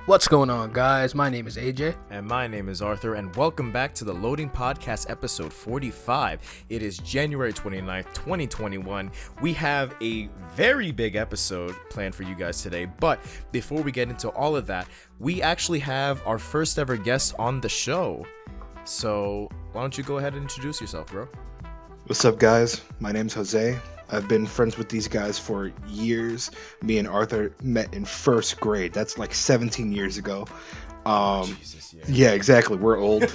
What's going on, guys? My name is AJ. And my name is Arthur, and welcome back to the Loading Podcast episode 45. It is January 29th, 2021. We have a very big episode planned for you guys today, but before we get into all of that, we actually have our first ever guest on the show. So why don't you go ahead and introduce yourself, bro? What's up, guys? My name's Jose. I've been friends with these guys for years. Me and Arthur met in first grade. That's like 17 years ago. Jesus, yeah, exactly. We're old.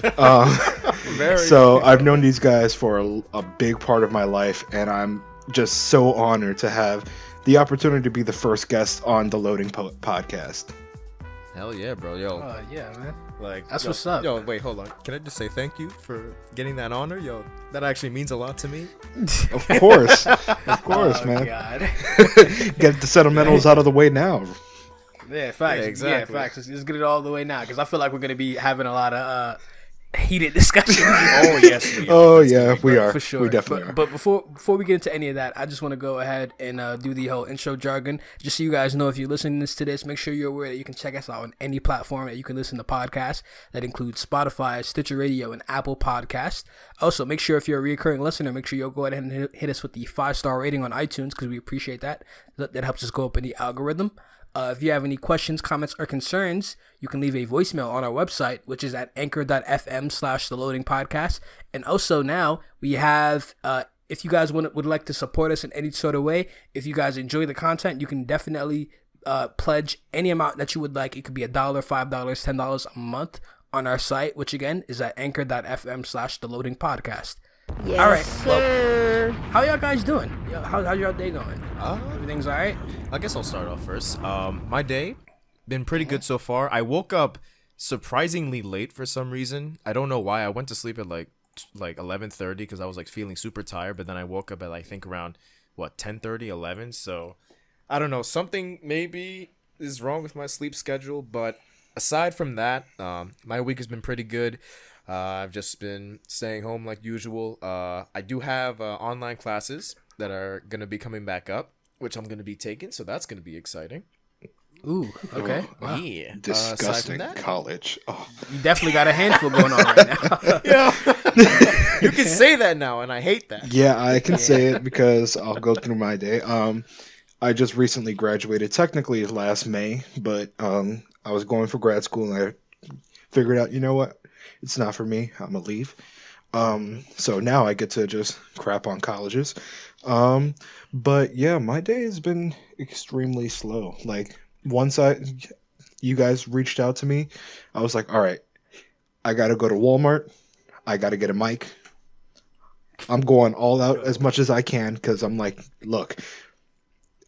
So I've known these guys for a big part of my life, and I'm just so honored to have the opportunity to be the first guest on the Loading Podcast. Hell yeah, bro. Yo. Yeah, man. Like, That's what's up. Yo, wait, hold on. Can I just say thank you for getting that honor? Yo, that actually means a lot to me. Of course. Of course, man. God. Get the sentimentals out of the way now. Yeah, facts. Yeah, exactly. Yeah, facts. Let's get it all the way now, because I feel like we're going to be having a lot of heated discussions. Oh, yes. We are. Oh, yeah, we are. For sure. We definitely are. But before we get into any of that, I just want to go ahead and do the whole intro jargon. Just so you guys know, if you're listening to this, make sure you're aware that you can check us out on any platform that you can listen to podcasts. That includes Spotify, Stitcher Radio, and Apple Podcasts. Also, make sure if you're a recurring listener, make sure you'll go ahead and hit us with the 5-star rating on iTunes, because we appreciate that. That helps us go up in the algorithm. If you have any questions, comments, or concerns, you can leave a voicemail on our website, which is at anchor.fm/theloadingpodcast. And also now we have, if you guys would like to support us in any sort of way, if you guys enjoy the content, you can definitely pledge any amount that you would like. It could be $1, $5, $10 a month on our site, which again is at anchor.fm/theloadingpodcast. Yes, all right, sir. Well, how y'all guys doing? How's your day going? Everything's all right? I guess I'll start off first. My day been pretty good so far. I woke up surprisingly late for some reason. I don't know why. I went to sleep at like 11:30 because I was like feeling super tired, but then I woke up at I think around 10:30, 11. So I don't know. Something maybe is wrong with my sleep schedule, but aside from that, my week has been pretty good. I've just been staying home like usual. I do have online classes that are going to be coming back up, which I'm going to be taking, so that's going to be exciting. Ooh, okay. Wow. Yeah. Disgusting college. Oh. You definitely got a handful going on right now. Yeah. You can say that now, and I hate that. Yeah, I can say it because I'll go through my day. I just recently graduated, technically last May, but I was going for grad school, and I figured out, you know what? It's not for me. I'm going to leave. So now I get to just crap on colleges. But yeah, my day has been extremely slow. Like, once you guys reached out to me, I was like, all right, I got to go to Walmart. I got to get a mic. I'm going all out as much as I can, because I'm like, look,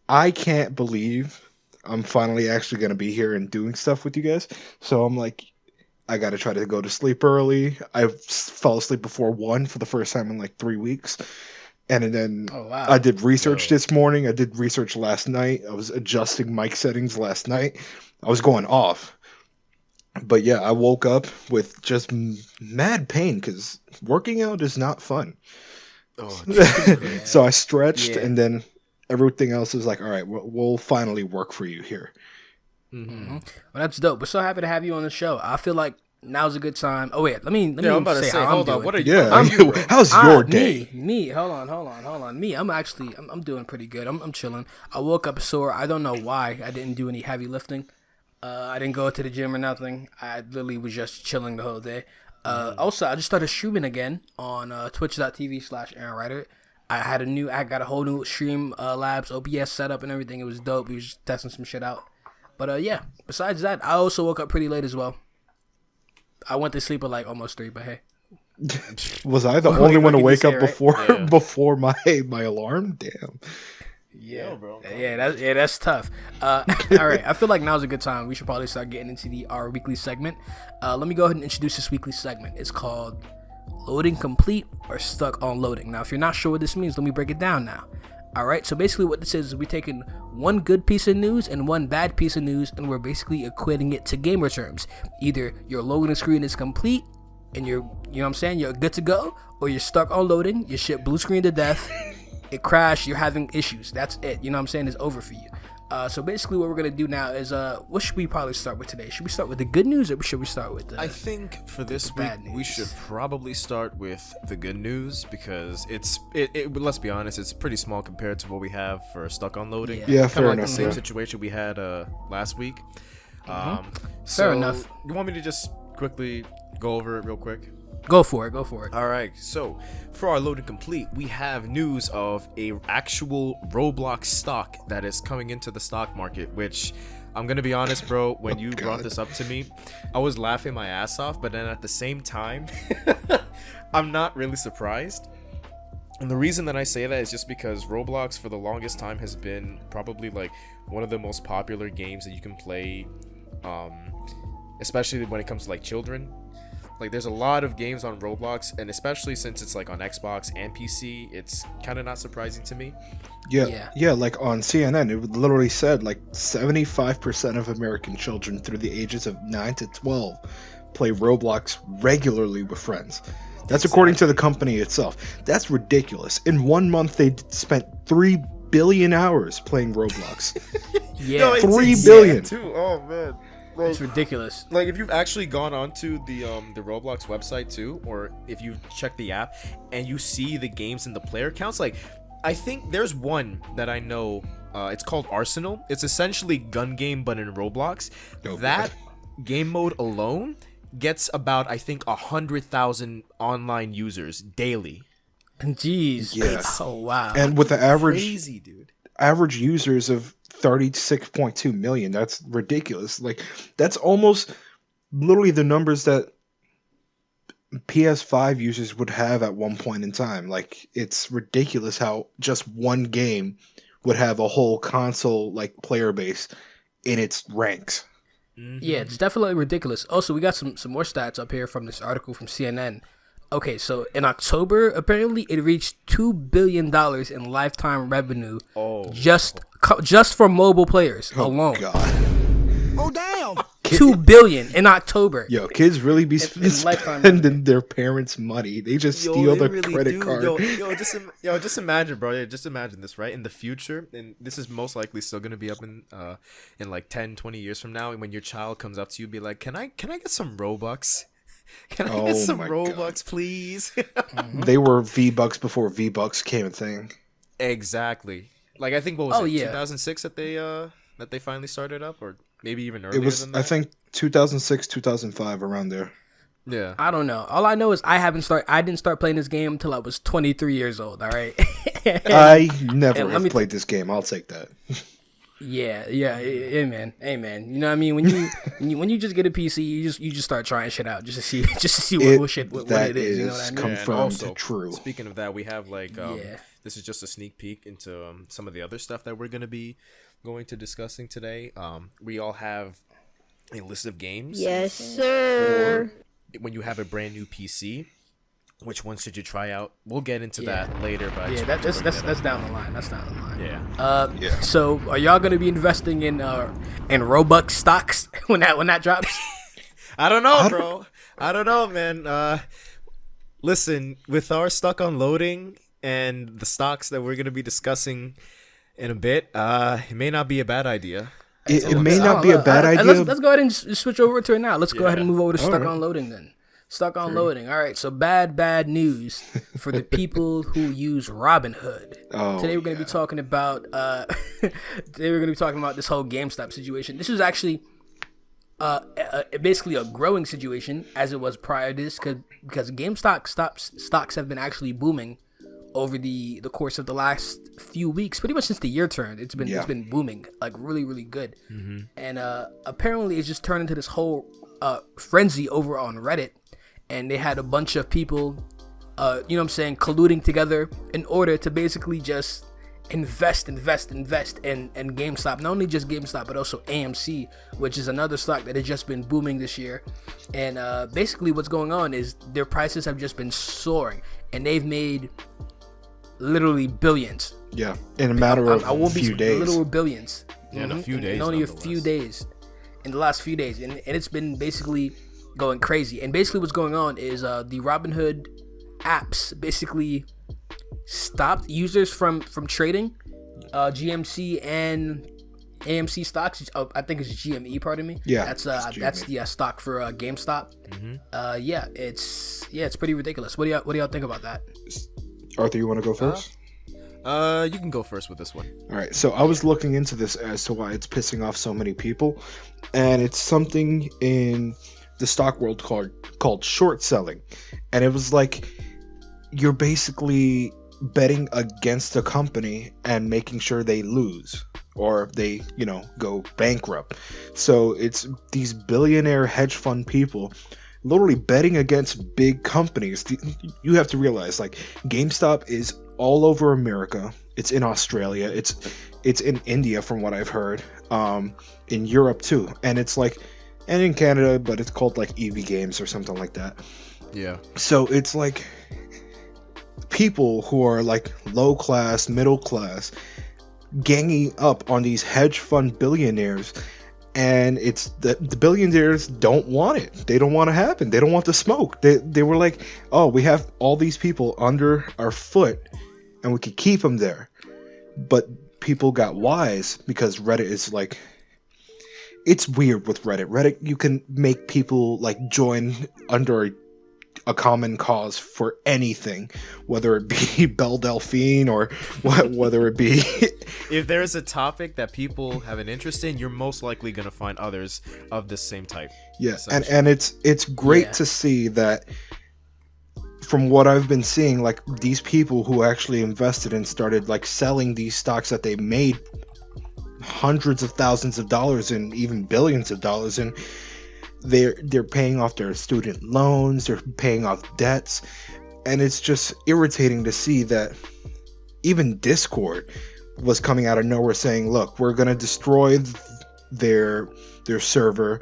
I can't believe I'm finally actually going to be here and doing stuff with you guys. So I'm like, I got to try to go to sleep early. I fell asleep before 1 for the first time in like 3 weeks. And then I did research this morning. I did research last night. I was adjusting mic settings last night. I was going off. But yeah, I woke up with just mad pain because working out is not fun. Oh, So I stretched, and then everything else is like, all right, we'll finally work for you here. Mm-hmm. Well, that's dope. We're so happy to have you on the show. I feel like now's a good time. Oh wait, let me I'm about to say, hold on. What are you? Yeah, how's your day? Me. Hold on. Me. I'm doing pretty good. I'm chilling. I woke up sore. I don't know why. I didn't do any heavy lifting. I didn't go to the gym or nothing. I literally was just chilling the whole day. Also, I just started streaming again on twitch.tv/AaronWriter. I got a whole new Stream Labs OBS setup and everything. It was dope. We was just testing some shit out. But yeah, besides that, I also woke up pretty late as well. I went to sleep at like almost 3, but hey. Was I the only one to wake up before my alarm? Damn. Yeah, bro. Yeah, that's tough. All right, I feel like now's a good time. We should probably start getting into our weekly segment. Let me go ahead and introduce this weekly segment. It's called Loading Complete or Stuck on Loading. Now, if you're not sure what this means, let me break it down now. All right, so basically what this is we're taking one good piece of news and one bad piece of news, and we're basically equating it to gamer terms. Either your loading screen is complete and you're good to go, or you're stuck on loading, your shit blue screen to death, it crashed, you're having issues. That's it. You know what I'm saying? It's over for you. So basically, what we're gonna do now is what should we probably start with today? Should we start with the good news, or should we start with I think for this week we should probably start with the good news because let's be honest, it's pretty small compared to what we have for stuck on loading. Yeah, kind of like the same situation we had last week. Fair enough. You want me to just quickly go over it real quick? Go for it. All right, so for our loading complete, we have news of a actual Roblox stock that is coming into the stock market, which I'm gonna be honest, bro, when you brought this up to me, I was laughing my ass off, but then at the same time, I'm not really surprised. And the reason that I say that is just because Roblox for the longest time has been probably like one of the most popular games that you can play, especially when it comes to like children. Like there's a lot of games on Roblox, and especially since it's like on Xbox and PC, it's kind of not surprising to me. Yeah, like on CNN, it literally said like 75% of American children through the ages of 9 to 12 play Roblox regularly with friends. That's according to the company itself. That's ridiculous. In 1 month, they spent 3 billion hours playing Roblox. Yeah, 3 billion. Too. Oh man. Like, it's ridiculous. Like if you've actually gone onto the Roblox website too, or if you check the app and you see the games and the player counts, like I think there's one that I know. It's called Arsenal. It's essentially gun game but in Roblox. That game mode alone gets about I think 100,000 online users daily. Jeez. Yes. Oh wow. And with the average crazy dude. Average users of 36.2 million. That's ridiculous. Like that's almost literally the numbers that PS5 users would have at one point in time. Like it's ridiculous how just one game would have a whole console like player base in its ranks. Yeah, it's definitely ridiculous. Also, we got some more stats up here from this article from CNN. Okay, so in October, apparently it reached $2 billion in lifetime revenue just for mobile players alone. God. Oh, damn. $2 billion in October. Yo, kids really be spending their parents' money. They just steal their really credit card. Just imagine, bro. Just imagine this, right? In the future, and this is most likely still going to be up in like 10, 20 years from now, and when your child comes up to you, be like, "Can I get some Robux? Can I get some Robux, God, please?" They were V-Bucks before V-Bucks became a thing. Exactly. Like I think what was it? 2006 that they finally started up, or maybe even earlier. It was than that? I think 2006, 2005, around there. Yeah. I don't know. All I know is I didn't start playing this game until I was 23 years old. All right. I never have played this game. I'll take that. Yeah, man. You know what I mean? When you just get a PC, you just start trying shit out just to see what it is. You know what I mean? Confirmed true. Speaking of that, we have like this is just a sneak peek into some of the other stuff that we're gonna be going to discussing today. We all have a list of games. Yes, sir. When you have a brand new PC, which one should you try out? We'll get into that later. But that's down the line. That's down the line. Yeah. So, are y'all gonna be investing in Robux stocks when that drops? I don't know, bro. I don't know, man. Listen, with our stuck on loading and the stocks that we're gonna be discussing in a bit, it may not be a bad idea. It may not be a bad idea. Let's go ahead and switch over to it now. Let's go ahead and move over to stuck on loading then. Stuck on loading. All right, so bad news for the people who use Robinhood. Today we're going to be talking about this whole GameStop situation. This is actually basically a growing situation as it was prior to this because GameStop stocks have been actually booming over the course of the last few weeks, pretty much since the year turned. It's been booming, like really, really good. Mm-hmm. And apparently it's just turned into this whole frenzy over on Reddit. And they had a bunch of people, colluding together in order to basically just invest in GameStop. Not only just GameStop, but also AMC, which is another stock that has just been booming this year. And basically what's going on is their prices have just been soaring. And they've made literally billions. Yeah, in a matter of a few days. Literal billions. Yeah, in a few days. In only a few days. In the last few days. And it's been basically going crazy. And basically what's going on is the Robinhood apps basically stopped users from trading GMC and AMC stocks. I think it's GME. Pardon me. Yeah, that's it's the stock for GameStop. Mm-hmm. It's pretty ridiculous. What do y'all think about that? Arthur, you want to go first? You can go first with this one. All right, so I was looking into this as to why it's pissing off so many people, and it's something in the stock world called short selling, and it was like you're basically betting against a company and making sure they lose or they, go bankrupt. So it's these billionaire hedge fund people literally betting against big companies. You have to realize, like, GameStop is all over America. It's in Australia. It's in India, from what I've heard. In Europe too, and it's like, and in Canada, but it's called like EV Games or something like that. Yeah. So it's like people who are like low class, middle class, ganging up on these hedge fund billionaires. And it's the billionaires don't want it. They don't want to happen. They don't want the smoke. They were like, oh, we have all these people under our foot and we could keep them there. But people got wise because Reddit is like, it's weird with Reddit. Reddit, you can make people like join under a common cause for anything, whether it be Belle Delphine or whether it be if there's a topic that people have an interest in, you're most likely going to find others of the same type. Yes, and it's great Yeah. to see that. From what I've been seeing, like, these people who actually invested and started like selling these stocks that they made hundreds of thousands of dollars and even billions of dollars in, they're paying off their student loans, they're paying off debts, and it's just irritating to see that even Discord was coming out of nowhere saying, look, we're going to destroy their server.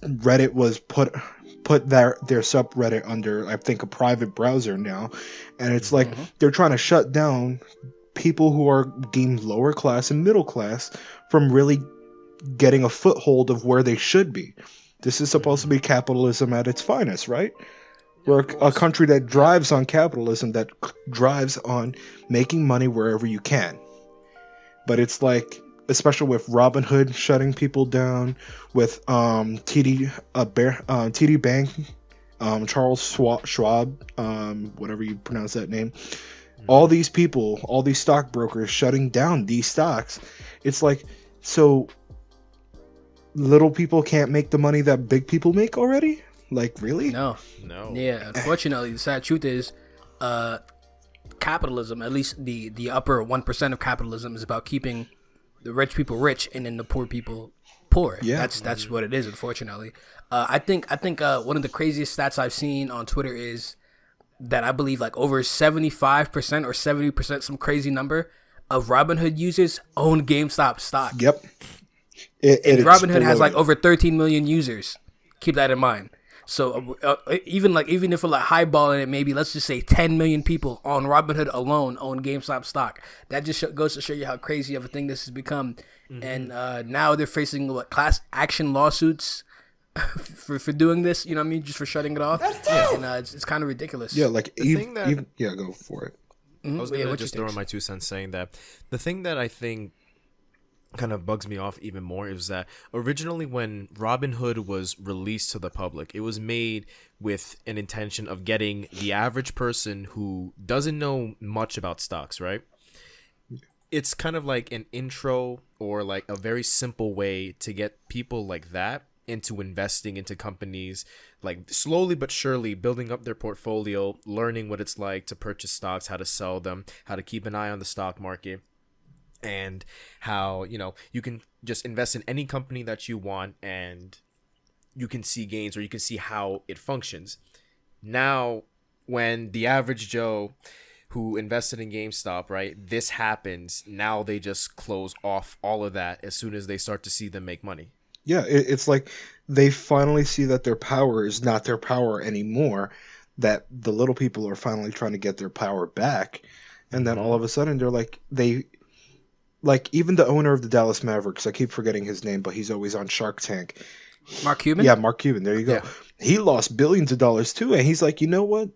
Reddit was put their subreddit under, I think, a private browser now, and it's like they're trying to shut down people who are deemed lower class and middle class from really getting a foothold of where they should be. This is supposed to be capitalism at its finest, right? We're a country that drives on capitalism, that drives on making money wherever you can. But it's like, especially with Robinhood shutting people down, with TD Bank, Charles Schwab, whatever you pronounce that name, all these people, all these stockbrokers shutting down these stocks. It's like, so little people can't make the money that big people make already? Like, really? No. Yeah, unfortunately, the sad truth is, capitalism, at least the upper 1% of capitalism, is about keeping the rich people rich and then the poor people poor. Yeah. That's what it is, unfortunately. I think one of the craziest stats I've seen on Twitter is that I believe like over 75% or 70%, some crazy number, of Robinhood users own GameStop stock. Yep. And Robinhood has like over 13 million users. Keep that in mind. So even if we're like highballing it, maybe let's just say 10 million people on Robinhood alone own GameStop stock. That just goes to show you how crazy of a thing this has become. And now they're facing class action lawsuits for doing this. You know what I mean? Just for shutting it off. And it's kind of ridiculous. Yeah, like that- yeah, go for it. I was going to just throw in my 2 cents saying that the thing that I think kind of bugs me off even more is that originally when Robinhood was released to the public, it was made with an intention of getting the average person who doesn't know much about stocks, right? It's kind of like an intro or like a very simple way to get people like that into investing into companies, like slowly but surely building up their portfolio, learning what it's like to purchase stocks, how to sell them, how to keep an eye on the stock market, and how, you can just invest in any company that you want and you can see gains or you can see how it functions. Now, when the average Joe who invested in GameStop, right, this happens, now they just close off all of that as soon as they start to see them make money. Yeah, it's like they finally see that their power is not their power anymore, that the little people are finally trying to get their power back, and then all of a sudden they're like, even the owner of the Dallas Mavericks, I keep forgetting his name, but he's always on Shark Tank. Mark Cuban? Yeah, Mark Cuban, there you go. Yeah. He lost billions of dollars too, and he's like, you know what?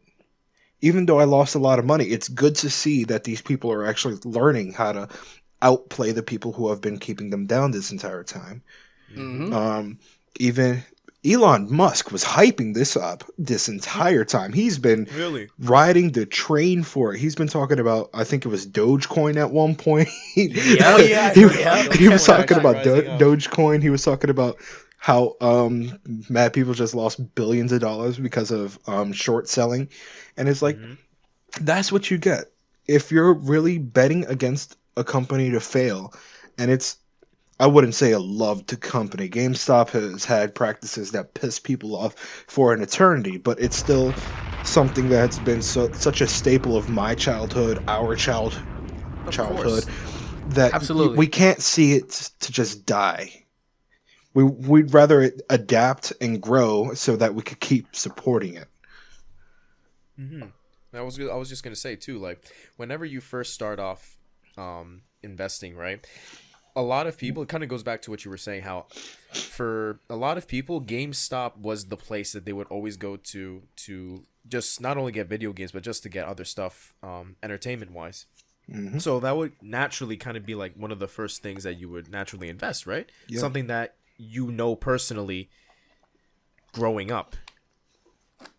Even though I lost a lot of money, it's good to see that these people are actually learning how to outplay the people who have been keeping them down this entire time. Mm-hmm. Even Elon Musk was hyping this up this entire time. He's been Really riding the train for it. He's been talking about, I think it was Dogecoin at one point. Yeah, he was talking Dogecoin about rising up. Dogecoin. He was talking about how mad people just lost billions of dollars because of short selling. And it's like, that's what you get if you're really betting against a company to fail. And it's, I wouldn't say a loved company. GameStop has had practices that piss people off for an eternity, but it's still something that's been such a staple of my childhood, our childhood, that Absolutely. we can't see it to just die. We'd rather it adapt and grow so that we could keep supporting it. I was just gonna say too, like whenever you first start off investing, right? A lot of people, it kind of goes back to what you were saying, how for a lot of people, GameStop was the place that they would always go to just not only get video games, but just to get other stuff, entertainment wise. So that would naturally kind of be like one of the first things that you would naturally invest, right? Yeah. Something that you know personally growing up.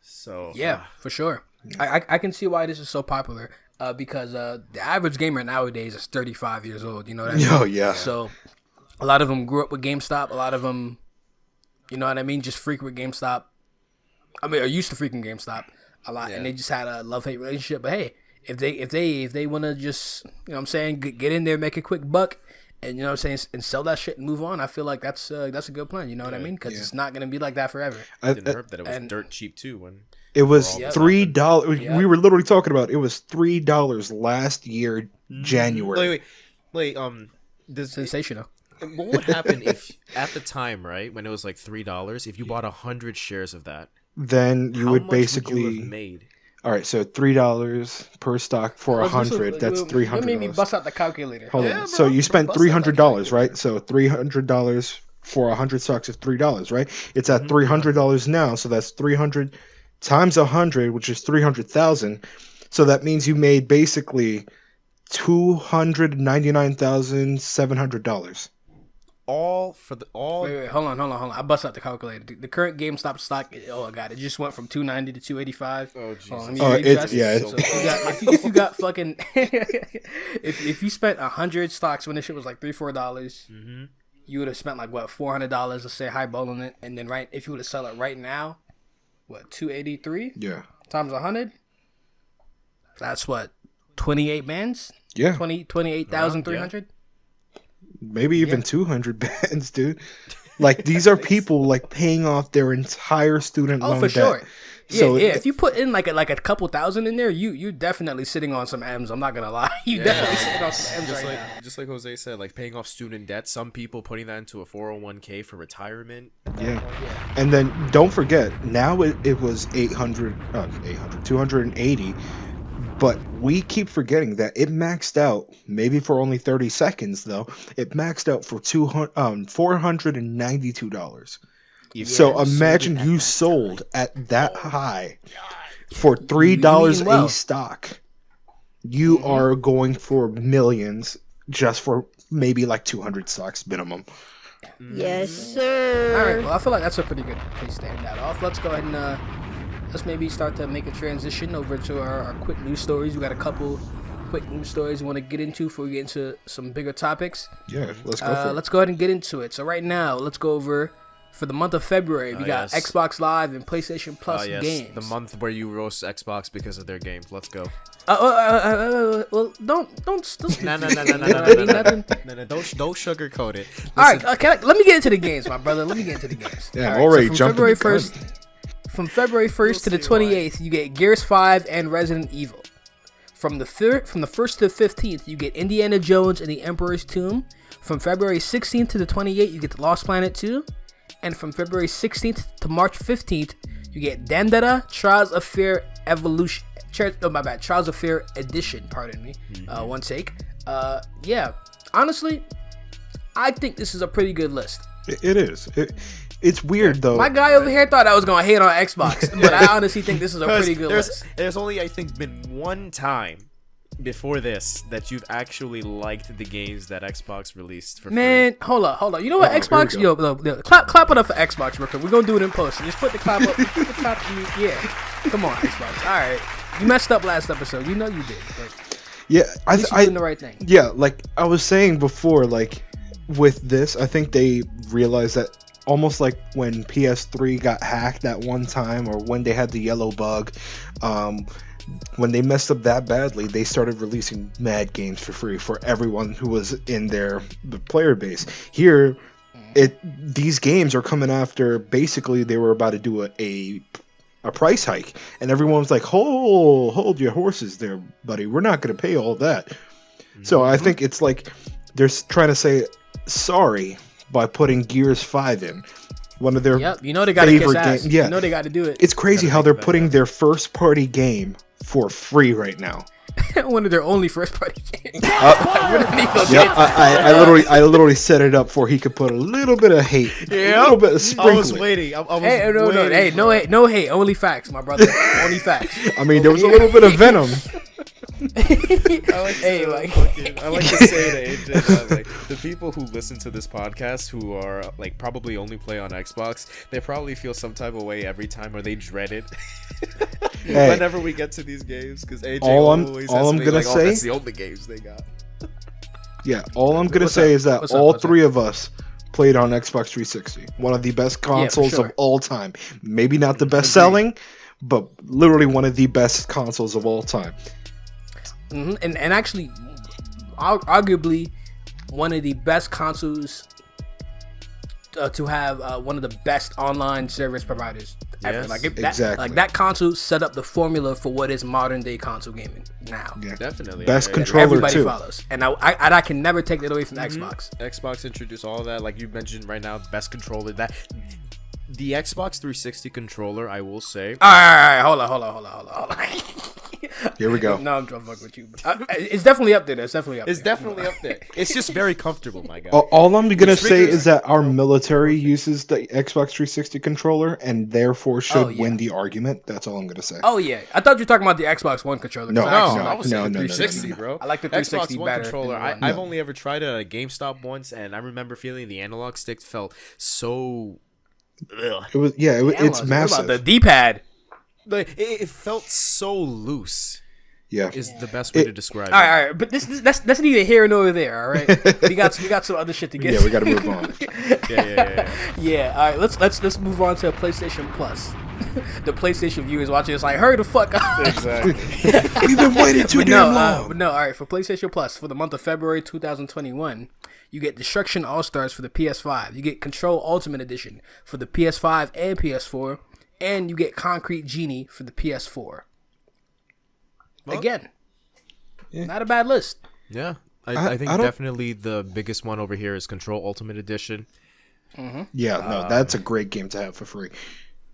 So Yeah, for sure. I can see why this is so popular. Because the average gamer nowadays is 35 years old. You know what I mean? Oh, yeah. So a lot of them grew up with GameStop. A lot of them, you know what I mean, just freak with GameStop. I mean, are used to freaking GameStop a lot, and they just had a love-hate relationship. But hey, if they want to just, you know what I'm saying, get in there, make a quick buck, and you know what I'm saying, and sell that shit and move on, I feel like that's a good plan. You know what I mean? Because it's not gonna be like that forever. I didn't heard that it was dirt cheap too when. It was $3. Yep. We were literally talking about it was $3 last year, January. Wait. Sensational. What would happen if at the time, right, when it was like $3, if you bought 100 shares of that, Then you how would much basically would you have made? All right, so $3 per stock for 100. That's $300. Let me bust out the calculator. Hold Yeah, on. So bro. you spent Bust out that $300, right? So $300 for 100 stocks is $3, right? It's at $300 now, so that's 300 times 100, which is 300,000. So that means you made basically $299,700. All. Wait, hold on. I bust out the calculator. The current GameStop stock, oh god, it just went from 290 to 285. Oh Jesus! So if you got fucking, if you spent 100 stocks when this shit was like $3-4, you would have spent like what, $400, let's say, highballing it, and then if you would have sell it right now, what, 283? Yeah. Times 100. That's what, 28 bands? Yeah. 28,300. Maybe even 200 bands, dude. Like, these are people like paying off their entire student loan Oh, for debt. sure. So Yeah. If you put in like a couple thousand in there, you definitely sitting on some M's. I'm not gonna lie. You definitely sitting on some M's right now. Just like Jose said, like paying off student debt. Some people putting that into a 401k for retirement. Yeah. And then don't forget, now it was 280, but we keep forgetting that it maxed out, maybe for only 30 seconds though, it maxed out for $492. So imagine you sold at that high for $3 a stock. You are going for millions just for maybe like 200 stocks minimum. Yes, sir. All right. Well, I feel like that's a pretty good place to end that off. Let's go ahead and let's maybe start to make a transition over to our quick news stories. We got a couple quick news stories we want to get into before we get into some bigger topics. Yeah, let's go for it. Let's go ahead and get into it. So right now, let's go over. For the month of February, we got Xbox Live and PlayStation Plus games. The month where you roast Xbox because of their games. Let's go. Well, don't speak. No. Don't sugarcoat it. Listen. All right, let me get into the games, my brother. Let me get into the games. Yeah, All already so jumping February the gun. 1st, from February 1st to the 28th, you get Gears 5 and Resident Evil. From the 1st to the 15th, you get Indiana Jones and the Emperor's Tomb. From February 16th to the 28th, you get The Lost Planet 2. And from February 16th to March 15th, you get Dandara Trials of Fear Evolution. Trials of Fear Edition. Pardon me. One take. Yeah. Honestly, I think this is a pretty good list. It is. It's weird though. My guy over here thought I was gonna hate on Xbox, but I honestly think this is a pretty good list. There's only, I think, been one time before this that you've actually liked the games that Xbox released for Man, free? hold on. You know what? Xbox, clap it up for Xbox real quick. We're gonna do it in post. Just put the clap up. Yeah, come on, Xbox. All right, you messed up last episode. You know you did, but Yeah, at least you're doing the right thing. Yeah, like I was saying before, like with this, I think they realized that almost like when PS3 got hacked at one time, or when they had the yellow bug, when they messed up that badly, they started releasing mad games for free for everyone who was in the player base. Here, these games are coming after, basically they were about to do a price hike, and everyone was like, hold your horses there, buddy, we're not going to pay all that. So I think it's like they're trying to say sorry by putting Gears 5 in. One of their you know they got to kiss favorite ass. games. Yeah. You know they got to do it. It's crazy how they're putting their first party game for free right now. One of their only first party games. I literally set it up for he could put a little bit of hate, a little bit of sprinkling. I was waiting. I was Hey, no, waiting. hey, no hate, only facts, my brother. Only facts. I mean, there was a little bit of venom. I like to say to AJ that like the people who listen to this podcast who are like probably only play on Xbox, they probably feel some type of way every time, or they dread it whenever we get to these games, because AJ all I'm gonna gonna say, say, that's the only games they got. Yeah, all I'm gonna say is that all three of us played on Xbox 360, one of the best consoles of all time. Maybe not the best selling, but literally one of the best consoles of all time. And actually, arguably one of the best consoles to have one of the best online service providers ever. Yes, exactly. That console set up the formula for what is modern day console gaming now. Yeah, definitely. Best controller Everybody too. follows, and I can never take that away from Xbox. Xbox introduced all of that, like you mentioned right now. Best controller. That the Xbox 360 controller, I will say. All right, hold on. Here we go. No, I'm trying to fuck with you. It's definitely up there. It's definitely up there. It's just very comfortable, my guy. All I'm gonna say is that our military uses the Xbox 360 controller and therefore should win the argument. That's all I'm gonna say. Oh yeah, I thought you were talking about the Xbox One controller. No, I was saying no, 360, no. bro. I like the 360 Xbox One better controller. than the I've only ever tried it at a GameStop once, and I remember feeling the analog stick felt so. Ugh. It's massive. About the D-pad. Like it felt so loose. Yeah, is the best way to describe it. All right, but that's neither here nor there. All right, we got some other shit to get. Yeah, we got to move on. Yeah. All right, let's move on to PlayStation Plus. The PlayStation viewers watching this like, hurry the fuck up. Exactly. We've been waiting too damn long. All right, for PlayStation Plus for the month of February 2021, you get Destruction All Stars for the PS5. You get Control Ultimate Edition for the PS5 and PS4, and you get Concrete Genie for the PS4. Again, not a bad list. Yeah, I think definitely the biggest one over here is Control Ultimate Edition. Mm-hmm. Yeah, no, that's a great game to have for free.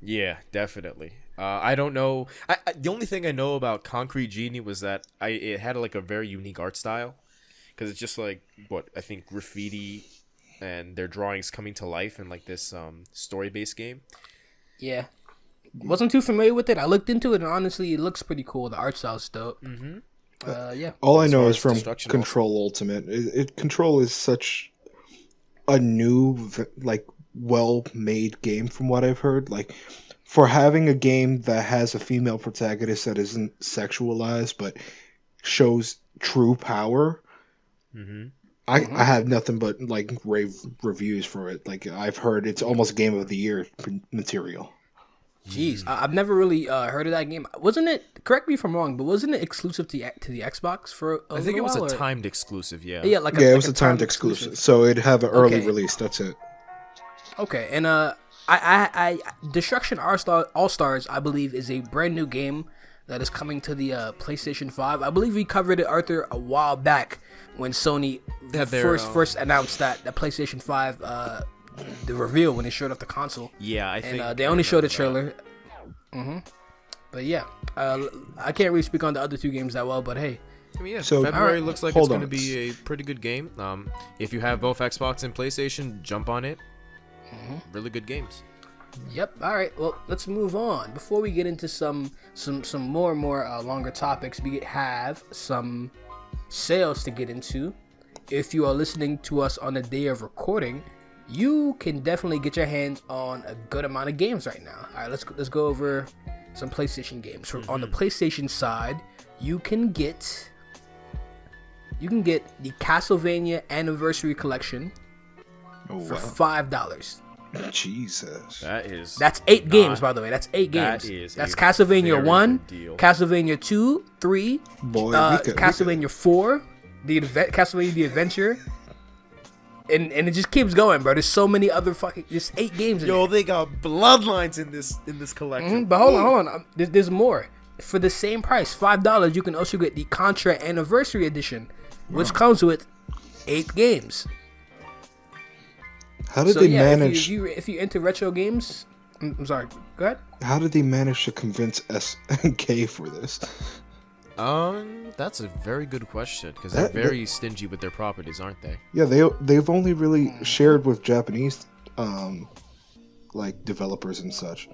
Yeah, definitely. I don't know. The only thing I know about Concrete Genie was that it had like a very unique art style, because it's just like I think graffiti and their drawings coming to life in like this story-based game. Yeah. Wasn't too familiar with it. I looked into it, and honestly, it looks pretty cool. The art style's dope. Mm-hmm. Yeah. All I know is from Control Ultimate. Control is such a new, like, well-made game from what I've heard. Like, for having a game that has a female protagonist that isn't sexualized but shows true power, I have nothing but, like, rave reviews for it. Like, I've heard it's almost Game of the Year material. Jeez, I've never really heard of that game. Wasn't it? Correct me if I'm wrong, but wasn't it exclusive to the Xbox for? I think it was a timed exclusive. Yeah. Yeah, it was a timed exclusive, so it'd have an early release. That's it. Okay, and I Destruction All Stars, I believe, is a brand new game that is coming to the PlayStation 5. I believe we covered it, Arthur, a while back when Sony first announced that PlayStation 5. The reveal when they showed off the console. Yeah, I think. And they only showed a trailer. But yeah, I can't really speak on the other two games that well. But hey, I mean, yeah, so February looks like it's going to be a pretty good game. If you have both Xbox and PlayStation, jump on it. Really good games. Yep. All right. Well, let's move on. Before we get into some more and more longer topics, we have some sales to get into. If you are listening to us on the day of recording, you can definitely get your hands on a good amount of games right now. All right. Let's go over some PlayStation games. On the PlayStation side, you can get the Castlevania Anniversary Collection for $5. Jesus. That's 8 games, by the way. That's 8 games. That's Castlevania 1, Castlevania 2, 3, Castlevania 4, Castlevania The Adventure, and it just keeps going, bro. There's so many other there's 8 games in Yo, they got bloodlines in this collection. But hold on. There's more. For the same price, $5, you can also get the Contra Anniversary Edition, which comes with 8 games. How did they manage? If you're into retro games, I'm sorry. Go ahead. How did they manage to convince SNK for this? That's a very good question because they're very stingy with their properties, aren't they? Yeah, they've only really shared with Japanese, like developers and such.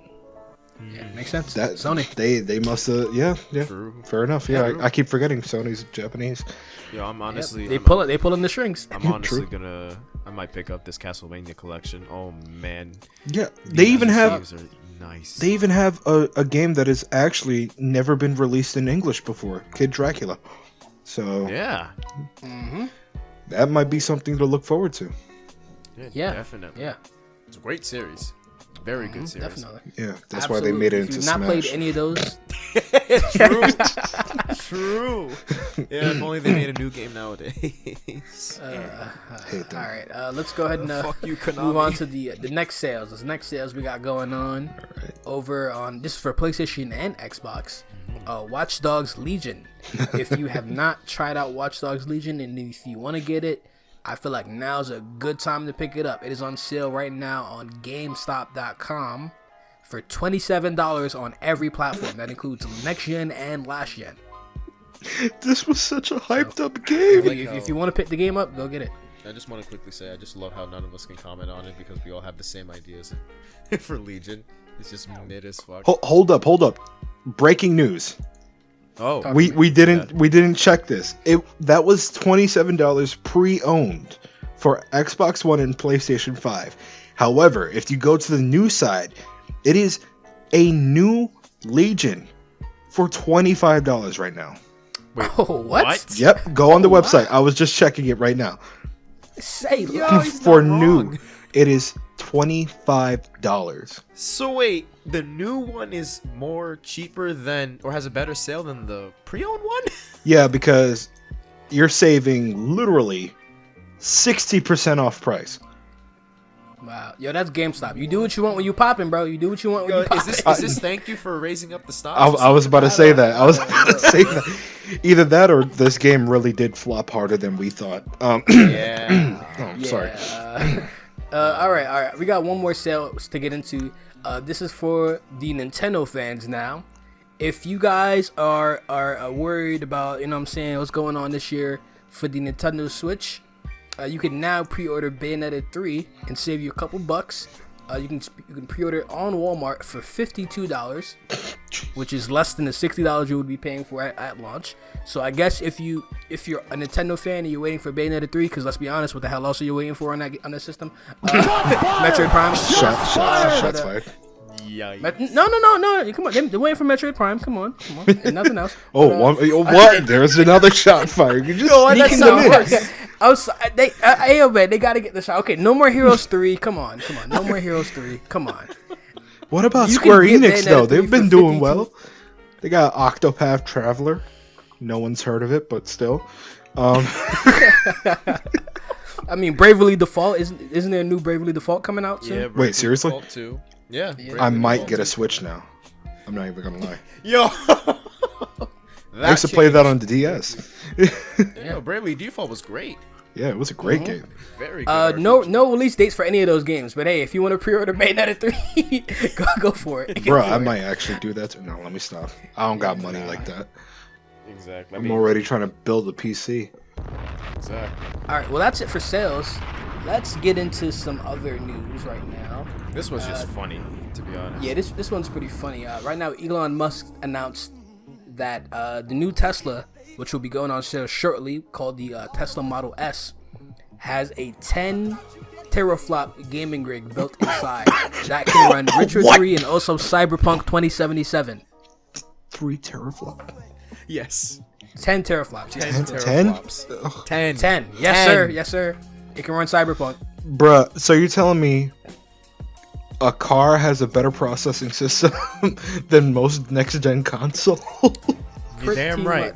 Yeah, makes sense. Sony. They must have. Yeah. True. Fair enough. Yeah, I keep forgetting Sony's Japanese. Yeah, I'm honestly. They pulling the strings. I'm honestly I might pick up this Castlevania collection. Oh man. Yeah, they even have. Nice. They even have a game that has actually never been released in English before, Kid Dracula. So yeah, that might be something to look forward to. Yeah, definitely. Yeah, it's a great series. Very good series. Definitely. Yeah, that's why they made it into Smash. If you've not played any of those. True. Yeah, if only they made a new game nowadays. All right, let's go ahead and move on to the next sales. The next sales we got going on over on this is for PlayStation and Xbox. Watch Dogs Legion. If you have not tried out Watch Dogs Legion and if you want to get it, I feel like now's a good time to pick it up. It is on sale right now on GameStop.com for $27 on every platform. That includes next gen and last gen. This was such a hyped up game. If you want to pick the game up, go get it. I just want to quickly say I just love how none of us can comment on it because we all have the same ideas for Legion. It's just mid as fuck. Hold up. Breaking news. Oh, we didn't check this. That was $27 pre-owned for Xbox One and PlayStation 5. However, if you go to the new side, it is a new Legion for $25 right now. Wait, what? Yep, go on the website. I was just checking it right now. Say for new, it is $25. So wait, the new one is more cheaper than, or has a better sale than the pre-owned one? Yeah, because you're saving literally 60% off price. Wow, yo, that's GameStop. You do what you want when you popping, bro. You do what you want when you popping. Is this thank you for raising up the stock? I was about to say that. Either that or this game really did flop harder than we thought. Sorry. All right. We got one more sale to get into. This is for the Nintendo fans now. If you guys are worried about, what's going on this year for the Nintendo Switch, you can now pre-order Bayonetta 3 and save you a couple bucks. You can pre-order it on Walmart for $52, which is less than the $60 you would be paying for at launch. So I guess if you're a Nintendo fan and you're waiting for Bayonetta 3, because let's be honest, what the hell else are you waiting for on that system? Metroid Prime. Shots fired. Yikes. No. Come on, they're waiting for Metroid Prime. Come on, and nothing else. What? There's another shot fired. You just sneaking them in. Man, they gotta get the shot. Okay, no more Heroes 3. Come on. No more Heroes 3. Come on. What about Square Enix though? They've been doing well. They got Octopath Traveler. No one's heard of it, but still. I mean, Bravely Default isn't there a new Bravely Default coming out soon? Yeah, wait, seriously? Too. Yeah. I might get a Switch now. I'm not even gonna lie. Yo. I used to play that on the DS. Yeah, Bravely Default was great. Yeah, it was a great game. Very good. No release dates for any of those games, but hey, if you want to pre-order Bayonetta 3, go for it. Bro, I might actually do that too. No, let me stop. I don't got money like that. Exactly. I'm already trying to build a PC. Exactly. All right, well that's it for sales. let's get into some other news right now. This was just funny, to be honest. Yeah, this one's pretty funny. Right now, Elon Musk announced that the new Tesla, which will be going on sale shortly, called the Tesla Model S, has a 10 teraflop gaming rig built inside that can run Witcher 3 and also Cyberpunk 2077. 3 teraflop? Yes. 10 teraflops. 10 teraflops. 10. 10. Yes, 10. sir. Yes, sir. It can run Cyberpunk. Bruh, so you're telling me a car has a better processing system than most next-gen console? You're damn right.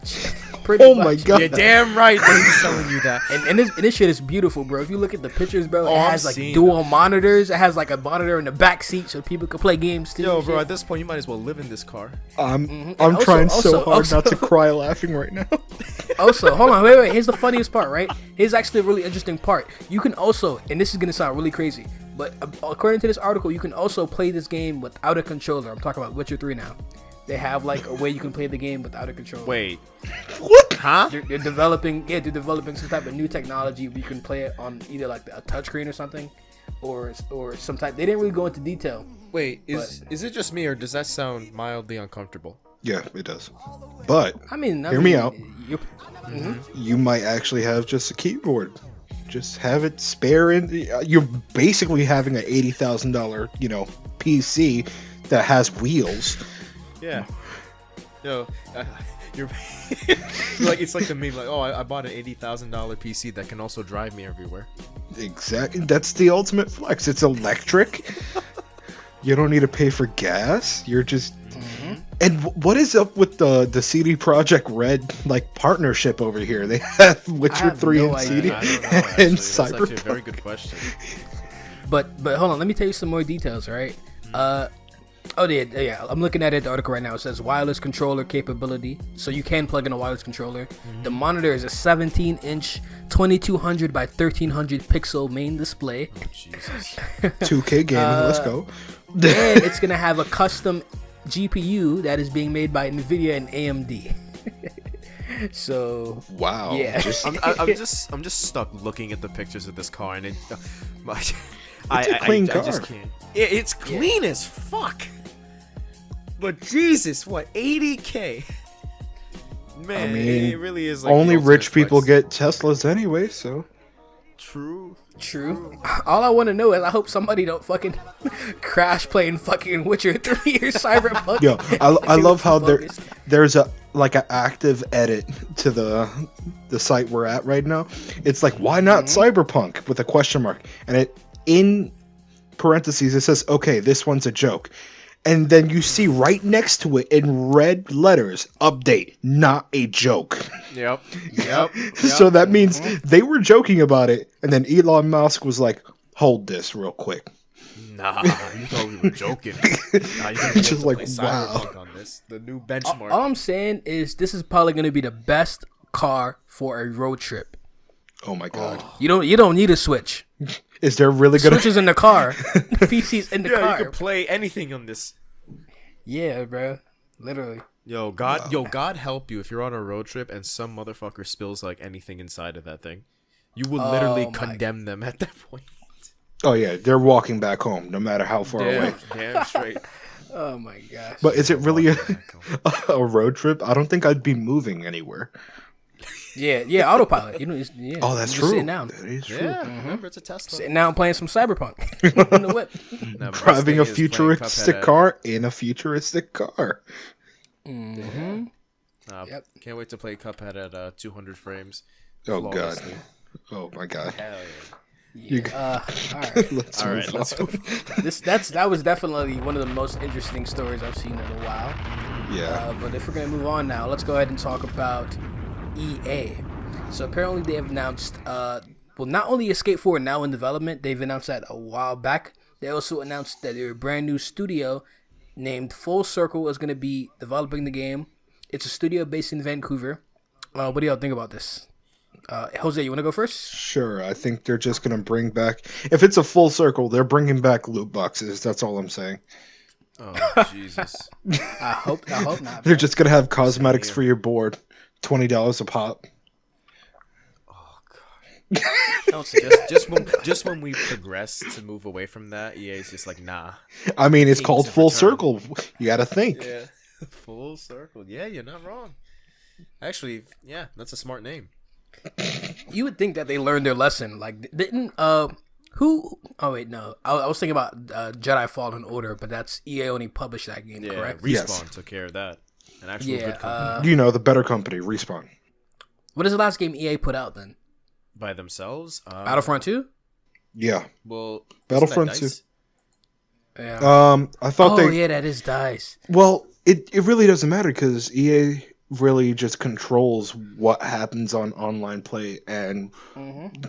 Oh my god. You're damn right that he's telling you that. And this shit is beautiful, bro. If you look at the pictures, bro, it has like I'm dual monitors. It has like a monitor in the back seat so people can play games too. Yo, and bro, shit. at this point, you might as well live in this car. I'm Also- trying so also- hard not to also- cry laughing right now. Also, hold on, wait. Here's the funniest part, right? Here's actually a really interesting part. You can also, and this is gonna sound really crazy, but according to this article, you can also play this game without a controller. I'm talking about Witcher 3 now. They have like a way you can play the game without a controller. Wait. What? Huh? They're developing some type of new technology where you can play it on either like a touchscreen or something, or some type. They didn't really go into detail. Wait, is it just me, or does that sound mildly uncomfortable? Yeah, it does. But I mean, hear me out. Mhm. You might actually have just a keyboard. Just have it spare in. You're basically having an $80,000, PC that has wheels. Yeah. Yo, you're like, it's like the meme, like, oh, I bought an $80,000 PC that can also drive me everywhere. Exactly. That's the ultimate flex. It's electric. You don't need to pay for gas. You're just. And what is up with the CD Projekt Red partnership over here? They have Witcher 3 no and idea. CD I don't know, actually. and That's actually a Cyberpunk. very good question. But hold on, let me tell you some more details, right? I'm looking at the article right now. It says wireless controller capability, so you can plug in a wireless controller. The monitor is a 17-inch, 2200 by 1300 pixel main display, Oh, Jesus. 2K gaming. Let's go. and it's gonna have a custom GPU that is being made by Nvidia and AMD. So Wow. yeah. I'm just stuck looking at the pictures of this car, and It's a clean car. I just can't. It's clean as fuck. But Jesus, what, 80K? Man, I mean, it really is like only the ultimate rich people flex. get Teslas anyway, so. True. True. All I want to know is I hope somebody don't fucking crash playing fucking Witcher 3 or Cyberpunk. Yo, I love how Focused. there's an active edit to the site we're at right now. It's like, why not Cyberpunk with a question mark, and it in parentheses it says, okay, this one's a joke, and then you see right next to it in red letters, update, not a joke. Yep. So that means they were joking about it, and then Elon Musk was like, hold this real quick. Nah, you thought we were joking. Nah, you're gonna Just just like, play wow. Cyberpunk on this, the new benchmark. All I'm saying is this is probably going to be the best car for a road trip. Oh my god. You don't need a Switch. Is there really gonna Switch is in the car. PC's in the Yeah, car. you can play anything on this. Yeah, bro. Literally. Yo, God help you if you're on a road trip and some motherfucker spills like anything inside of that thing. You will literally my condemn them at that point. Oh yeah, they're walking back home no matter how far away. Damn straight. Oh my gosh. But is it really a road trip? I don't think I'd be moving anywhere. Yeah, autopilot. Yeah. Oh, that's You're just true. Sitting down. That is true. Yeah, remember it's a Tesla. Sitting down playing some Cyberpunk in the whip. Nah, best Driving thing a is playing futuristic Cuphead car in a futuristic car. Yep. Can't wait to play Cuphead at 200 frames. Oh god. flawlessly. Oh my god. Hell You All right. let's yeah. All move right, let's on. move. That was definitely one of the most interesting stories I've seen in a while. Yeah. But if we're gonna move on now, let's go ahead and talk about EA. So apparently they have announced, not only Escape 4 now in development, they've announced that a while back. They also announced that their brand new studio named Full Circle is gonna be developing the game. It's a studio based in Vancouver. What do y'all think about this? Jose, you want to go first? Sure. I think they're just gonna bring back. If it's a full circle, they're bringing back loot boxes. That's all I'm saying. Oh Jesus. I hope not. They're bro. just gonna have cosmetics for your board, $20 a pop. Oh God. Don't say that. just when we progress to move away from that, EA is just like, nah. I mean, it's Kings called of full Return. circle. You got to think. Yeah, full circle. Yeah, you're not wrong. Actually, yeah, that's a smart name. You would think that they learned their lesson. Like, didn't who? Oh wait, no. I was thinking about Jedi Fallen Order, but that's EA only published that game, Yeah, correct? Respawn Yes. took care of that. An actual good company The better company, Respawn. What is the last game EA put out then? by themselves. Battlefront 2? Yeah. Well, Battlefront isn't that 2. DICE? Yeah. I thought yeah, that is DICE. Well, it really doesn't matter because EA really just controls what happens on online play and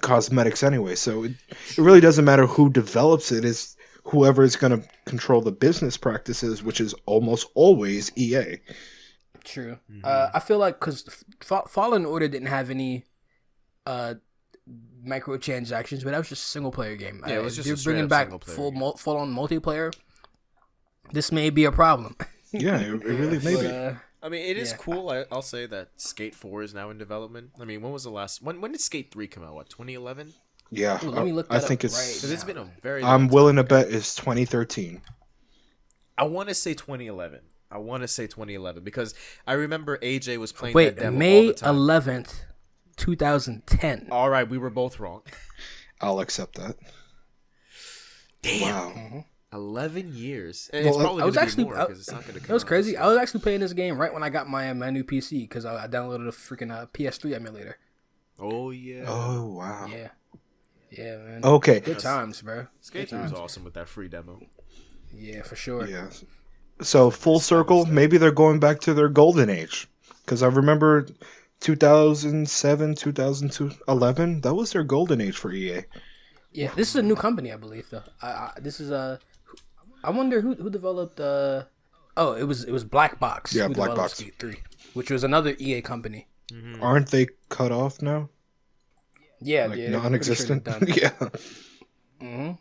cosmetics anyway. So it really doesn't matter who develops it. It's whoever is going to control the business practices, which is almost always EA. True. I feel like because Fallen Order didn't have any microtransactions, but that was just a single player game. Yeah, it was just they're a straight bringing up back single player game. full on multiplayer. This may be a problem. Yeah, it really may be. But, I mean, it is Yeah. cool. I'll say that Skate 4 is now in development. I mean, when was the last? When did Skate 3 come out? What, 2011? Yeah, Ooh, let me look I that think up it's. right Because it's been a very. I'm long willing to time. bet it's 2013. I want to say 2011. I want to say 2011 because I remember AJ was playing wait, that demo all May the time. 11th, 2010. All right, we were both wrong. I'll accept that. Damn. Wow. 11 years. And Well, it's probably I was going to actually, be more because it's not going to come it was out crazy. this I was actually playing this game right when I got my new PC because I downloaded a freaking PS3 emulator. year. Oh, yeah. Oh wow. Yeah, yeah, man. Okay. Good times, bro. Skate Good 3 was times. awesome with that free demo. Yeah, for sure. Yeah. So full circle, maybe they're going back to their golden age. Because I remember 2007, 2002, 11. That was their golden age for EA. Yeah, this is a new company, I believe. Though this is I wonder who developed. Oh, it was Black Box. Yeah, who Black developed Box. Skate 3, which was another EA company. Aren't they cut off now? Yeah, Like yeah, they're non-existent? pretty sure they're done. Yeah. Mm-hmm.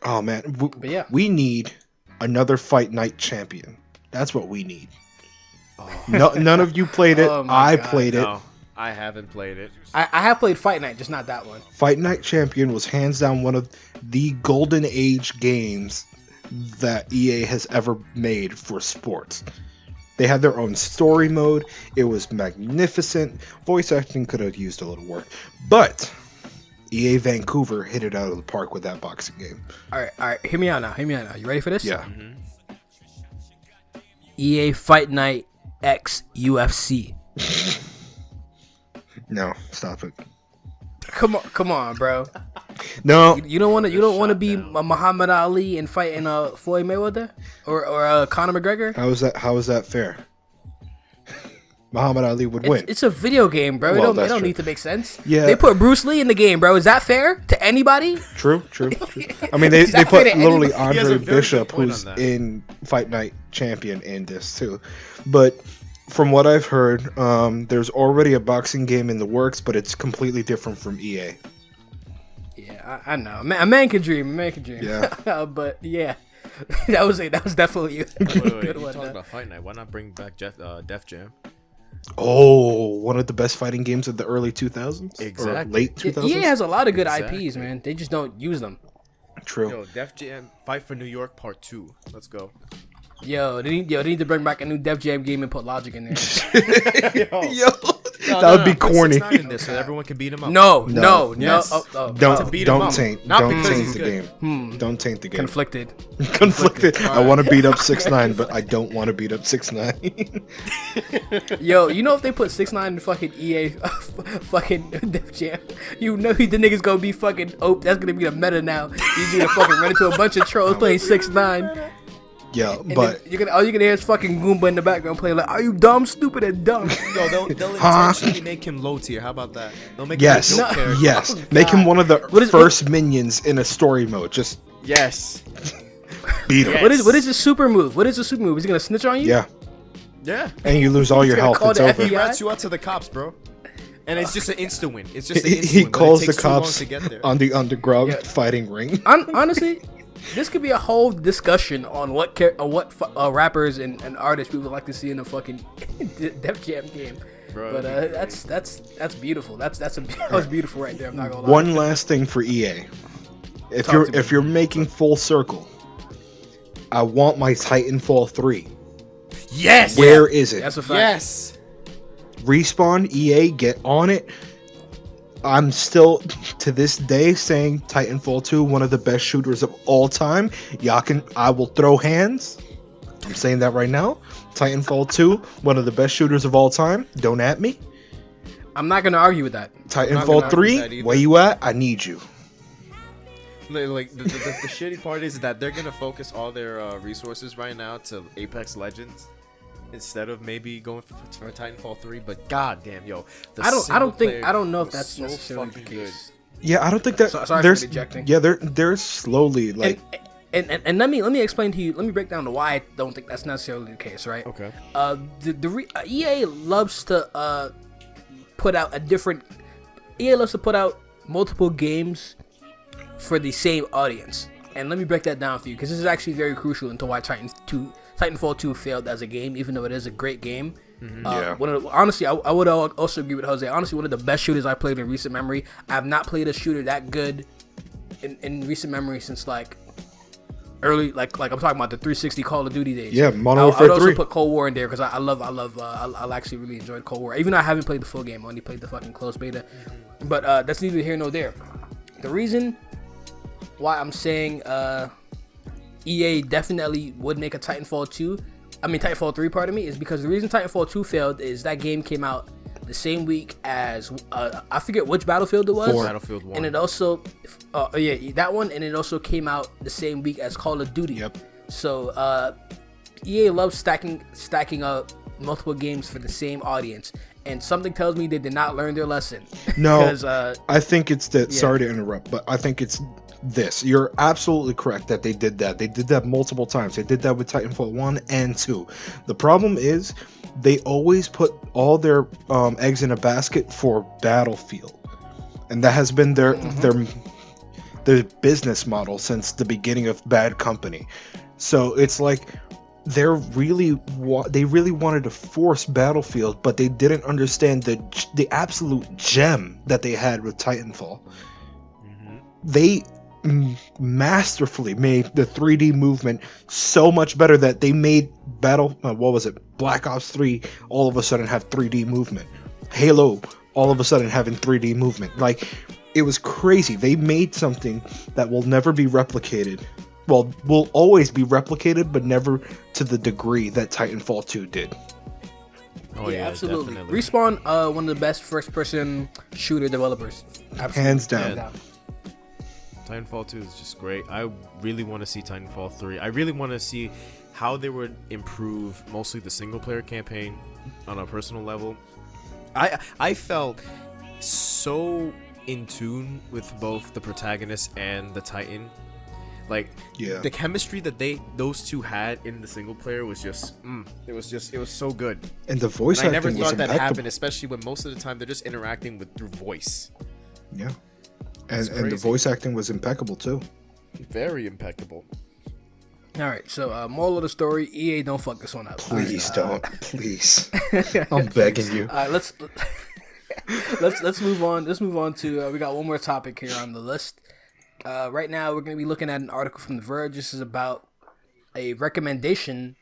Oh man, But yeah. we need another Fight Night champion. That's what we need. No, none of you played it. Oh my I God, played it. No, I haven't played it. I have played Fight Night, just not that one. Fight Night Champion was hands down one of the golden age games that EA has ever made for sports. They had their own story mode. It was magnificent. Voice acting could have used a little work, but EA Vancouver hit it out of the park with that boxing game. All right. Hear me out now. You ready for this? Yeah. EA Fight Night X UFC. No, stop it. Come on, bro. No, You don't want to be Muhammad Ali and fighting Floyd Mayweather or Conor McGregor. how is that fair? Muhammad Ali would win. It's a video game, bro. Well, it that's don't true. need to make sense. Yeah. They put Bruce Lee in the game, bro. Is that fair to anybody? True. I mean, they Is that put fair to literally anybody? He has Andre a very Bishop, good point who's on that. in Fight Night Champion, in this too. But from what I've heard, there's already a boxing game in the works, but it's completely different from EA. Yeah, I know. A man can dream. Yeah. But yeah, that was definitely a Wait, good you one. talking about Fight Night? Why not bring back Def Jam? Oh, one of the best fighting games of the early 2000s? Or Exactly. late 2000s? EA has a lot of good Exactly. IPs, man. They just don't use them. True. Yo, Def Jam Fight for New York Part 2. Let's go. They need to bring back a new Def Jam game and put Logic in there. Yo, that would be put corny. 6ix9ine in this so everyone can beat him up. No. Yes. Don't beat him up. taint Not don't because taint he's the good. game. Don't taint the game. Conflicted. Conflicted. I want to beat up 6ix9ine, but I don't want to beat up 6ix9ine. Yo, you know if they put 6ix9ine in fucking EA fucking Def Jam, you know the nigga's gonna be fucking that's gonna be the meta now. He's gonna fucking run into a bunch of trolls playing 6ix9ine. Yeah, And but then all you're gonna hear is fucking Goomba in the background playing like, "Are you dumb, stupid, and dumb?" Yo, they'll intentionally make him low tier. How about that? They'll make yes, him a dope character. yes. Oh, Make him God. one of the What is- first minions in a story mode. Just Yes. beat him. Yeah. What is his super move? Is he gonna snitch on you? Yeah, Yeah. and you lose all your gonna health. call It's the over. FBI? He rats you out to the cops, bro. And it's just an insta win. It's just an He, insta he win. but calls it the takes too long cops to get there. on the underground Yeah. fighting ring. Honestly, this could be a whole discussion on what rappers and artists we would like to see in a fucking Def Jam game. bro. But that's beautiful. That was beautiful right there. I'm not gonna lie. One last thing for EA. If you're making full circle, I want my Titanfall 3. Yes. Where is it? That's a fact. Yes. Respawn, EA, get on it. I'm still, to this day, saying Titanfall 2, one of the best shooters of all time. I will throw hands. I'm saying that right now. Titanfall 2, one of the best shooters of all time. Don't at me. I'm not gonna argue with that. Titanfall 3, where you at? I need you. Like the shitty part is that they're gonna focus all their resources right now to Apex Legends instead of maybe going for Titanfall 3. But goddamn, yo, I don't know if that's so necessarily the fucking case. Yeah, I don't think that. Sorry for interjecting. Yeah, they're slowly like. And let me explain to you. Let me break down to why I don't think that's necessarily the case, right? Okay. EA loves to put out EA loves to put out multiple games for the same audience. And let me break that down for you, because this is actually very crucial into why Titanfall 2 failed as a game, even though it is a great game. Honestly, I would also agree with Jose. Honestly, one of the best shooters I played in recent memory. I have not played a shooter that good in recent memory since like early, like I'm talking about the 360 Call of Duty days. Yeah, Modern Warfare 3. I would also 3. put Cold War in there because I actually really enjoyed Cold War. Even though I haven't played the full game, I only played the fucking closed beta. But that's neither here nor there. The reason why I'm saying EA definitely would make a Titanfall 3, pardon me, is because the reason Titanfall 2 failed is that game came out the same week as I forget which Battlefield it was. Battlefield 1. And it also that one, and it also came out the same week as Call of Duty. Yep. So EA loves stacking up multiple games for the same audience, and something tells me they did not learn their lesson. No, I think it's that. Yeah. Sorry to interrupt, but I think it's this. You're absolutely correct that they did that. They did that multiple times. They did that with Titanfall 1 and 2. The problem is they always put all their eggs in a basket for Battlefield, and that has been their business model since the beginning of Bad Company. So it's like they really wanted to force Battlefield, but they didn't understand the absolute gem that they had with Titanfall. Mm-hmm. They masterfully made the 3D movement so much better that they made Black Ops 3 all of a sudden have 3D movement. Halo all of a sudden having 3D movement. Like, it was crazy. They made something that will never be replicated. Well, will always be replicated, but never to the degree that Titanfall 2 did. Oh yeah, absolutely. Definitely. Respawn, one of the best first-person shooter developers. Absolutely. Hands down. Yeah. Titanfall 2 is just great. I really want to see Titanfall 3. I really want to see how they would improve mostly the single-player campaign on a personal level. I felt so in tune with both the protagonist and the Titan. Like, the chemistry that those two had in the single player was just, it was so good. And the voice acting was impeccable. I never thought that happened, especially when most of the time they're just interacting through voice. Yeah. And the voice acting was impeccable too. Very impeccable. All right, so moral of the story: EA, don't fuck this one up. Please don't, please. I'm begging you. All right, let's move on. Let's move on to we got one more topic here on the list. Right now, we're going to be looking at an article from The Verge. This is about a recommendation,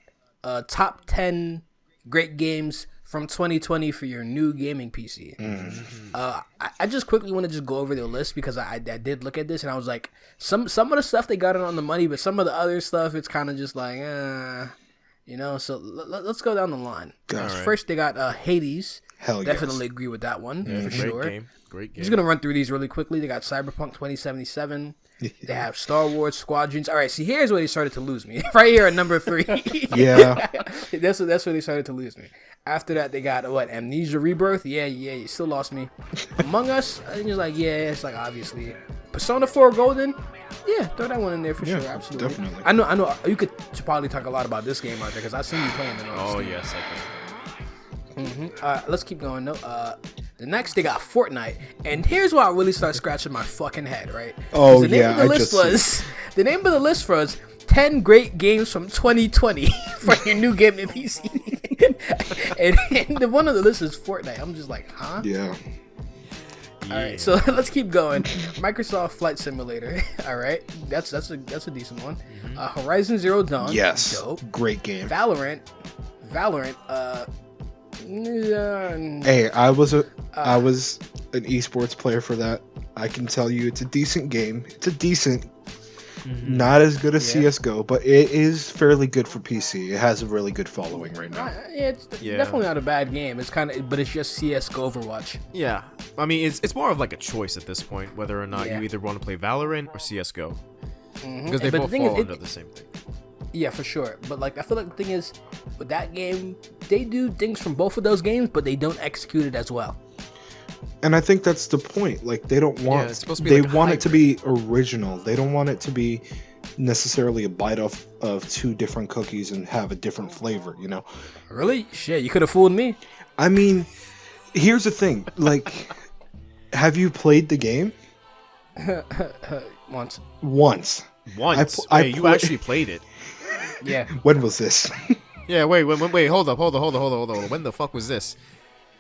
top 10 great games from 2020 for your new gaming PC. Mm-hmm. I just quickly want to just go over their list because I did look at this and I was like, some of the stuff they got it on the money, but some of the other stuff it's kind of just like, So let's go down the line. Right. First, they got Hades. Hell definitely yes. agree with that one for great sure. Great game. Just gonna run through these really quickly. They got Cyberpunk 2077. They have Star Wars Squadrons. All right, see, here's where they started to lose me. Right here at number 3. Yeah, that's where they started to lose me. After that, they got Amnesia Rebirth. Yeah, you still lost me. Among Us, I was like, it's like obviously. Persona 4 Golden. Yeah, throw that one in there for sure. Absolutely. Definitely. I know. You could probably talk a lot about this game out there because I've seen you playing it. Oh yes, I can. Mm-hmm. Let's keep going. The next they got Fortnite, and here's where I really start scratching my fucking head. Right? Oh the name of the list was 10 great games from 2020 for your new gaming PC. and the one on the list is Fortnite. I'm just like, huh? Yeah. All right, so let's keep going. Microsoft Flight Simulator. All right, that's a decent one. Horizon Zero Dawn. Yes. Dope. Great game. Valorant. Hey, I was an esports player for that. I can tell you, it's a decent game. It's a decent, not as good as CS:GO, but it is fairly good for PC. It has a really good following right now. It's definitely not a bad game. It's but it's just CS:GO Overwatch. Yeah, I mean, it's more of like a choice at this point, whether or not you either want to play Valorant or CS:GO, because they both fall under the same thing. Yeah, for sure. But like, I feel like the thing is, with that game, they do things from both of those games, but they don't execute it as well. And I think that's the point. Like, they don't want. It's supposed to be they like want it to be original. They don't want it to be necessarily a bite off of two different cookies and have a different flavor. You know. Really? Shit, you could have fooled me. I mean, here's the thing. Like, have you played the game? Once. Once. You actually played it. Yeah. When was this? Yeah, wait, hold up. When the fuck was this?